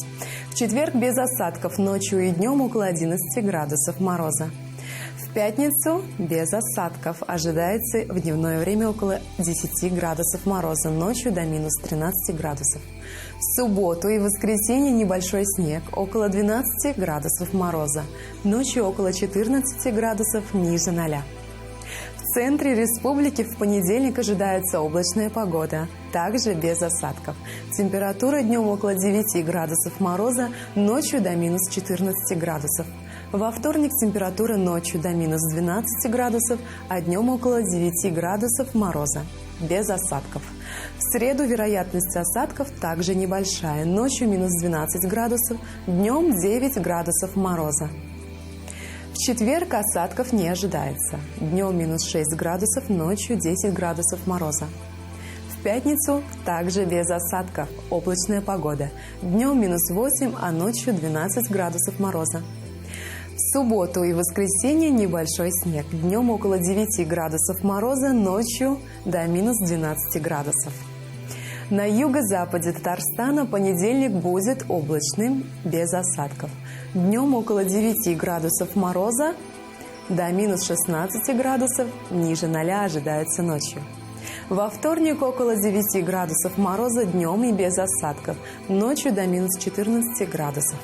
В четверг без осадков, ночью и днем около 11 градусов мороза. В пятницу без осадков. Ожидается в дневное время около 10 градусов мороза, ночью до минус 13 градусов. В субботу и воскресенье небольшой снег, около 12 градусов мороза, ночью около 14 градусов ниже 0. В центре республики в понедельник ожидается облачная погода, также без осадков. Температура днем около 9 градусов мороза, ночью до минус 14 градусов. Во вторник температура ночью до минус 12 градусов, а днем около 9 градусов мороза, без осадков. В среду вероятность осадков также небольшая, ночью минус 12 градусов, днем 9 градусов мороза. В четверг осадков не ожидается. Днем минус 6 градусов, ночью 10 градусов мороза. В пятницу также без осадков, облачная погода. Днем минус 8, а ночью 12 градусов мороза. В субботу и воскресенье небольшой снег. Днем около 9 градусов мороза, ночью до минус 12 градусов. На юго-западе Татарстана понедельник будет облачным, без осадков. Днем около 9 градусов мороза, до минус 16 градусов, ниже 0 ожидается ночью. Во вторник около 9 градусов мороза, днем и без осадков, ночью до минус 14 градусов.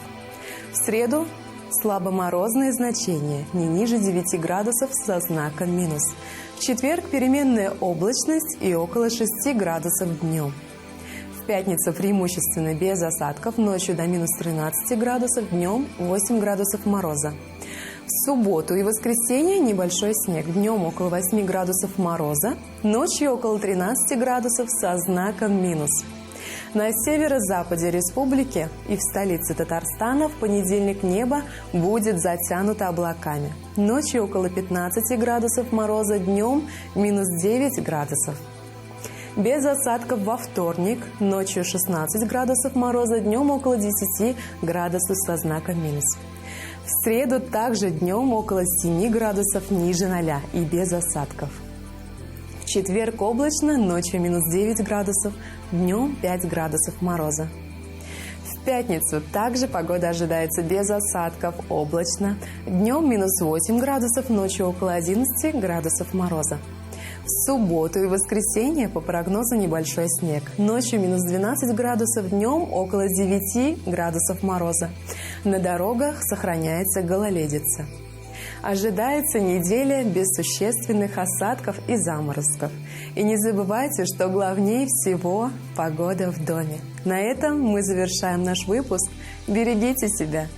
В среду слабоморозные значения, не ниже 9 градусов со знаком минус. В четверг переменная облачность и около 6 градусов днем. В пятницу преимущественно без осадков, ночью до минус 13 градусов, днем 8 градусов мороза. В субботу и воскресенье небольшой снег, днем около 8 градусов мороза, ночью около 13 градусов со знаком минус. На северо-западе республики и в столице Татарстана в понедельник небо будет затянуто облаками. Ночью около 15 градусов мороза, днем минус 9 градусов. Без осадков во вторник, ночью 16 градусов мороза, днем около 10 градусов со знаком минус. В среду также днем около 7 градусов ниже 0 и без осадков. В четверг облачно, ночью минус 9 градусов, днем 5 градусов мороза. В пятницу также погода ожидается без осадков, облачно, днем минус 8 градусов, ночью около 11 градусов мороза. В субботу и воскресенье по прогнозу небольшой снег. Ночью минус 12 градусов, днем около 9 градусов мороза. На дорогах сохраняется гололедица. Ожидается неделя без существенных осадков и заморозков. И не забывайте, что главнее всего погода в доме. На этом мы завершаем наш выпуск. Берегите себя!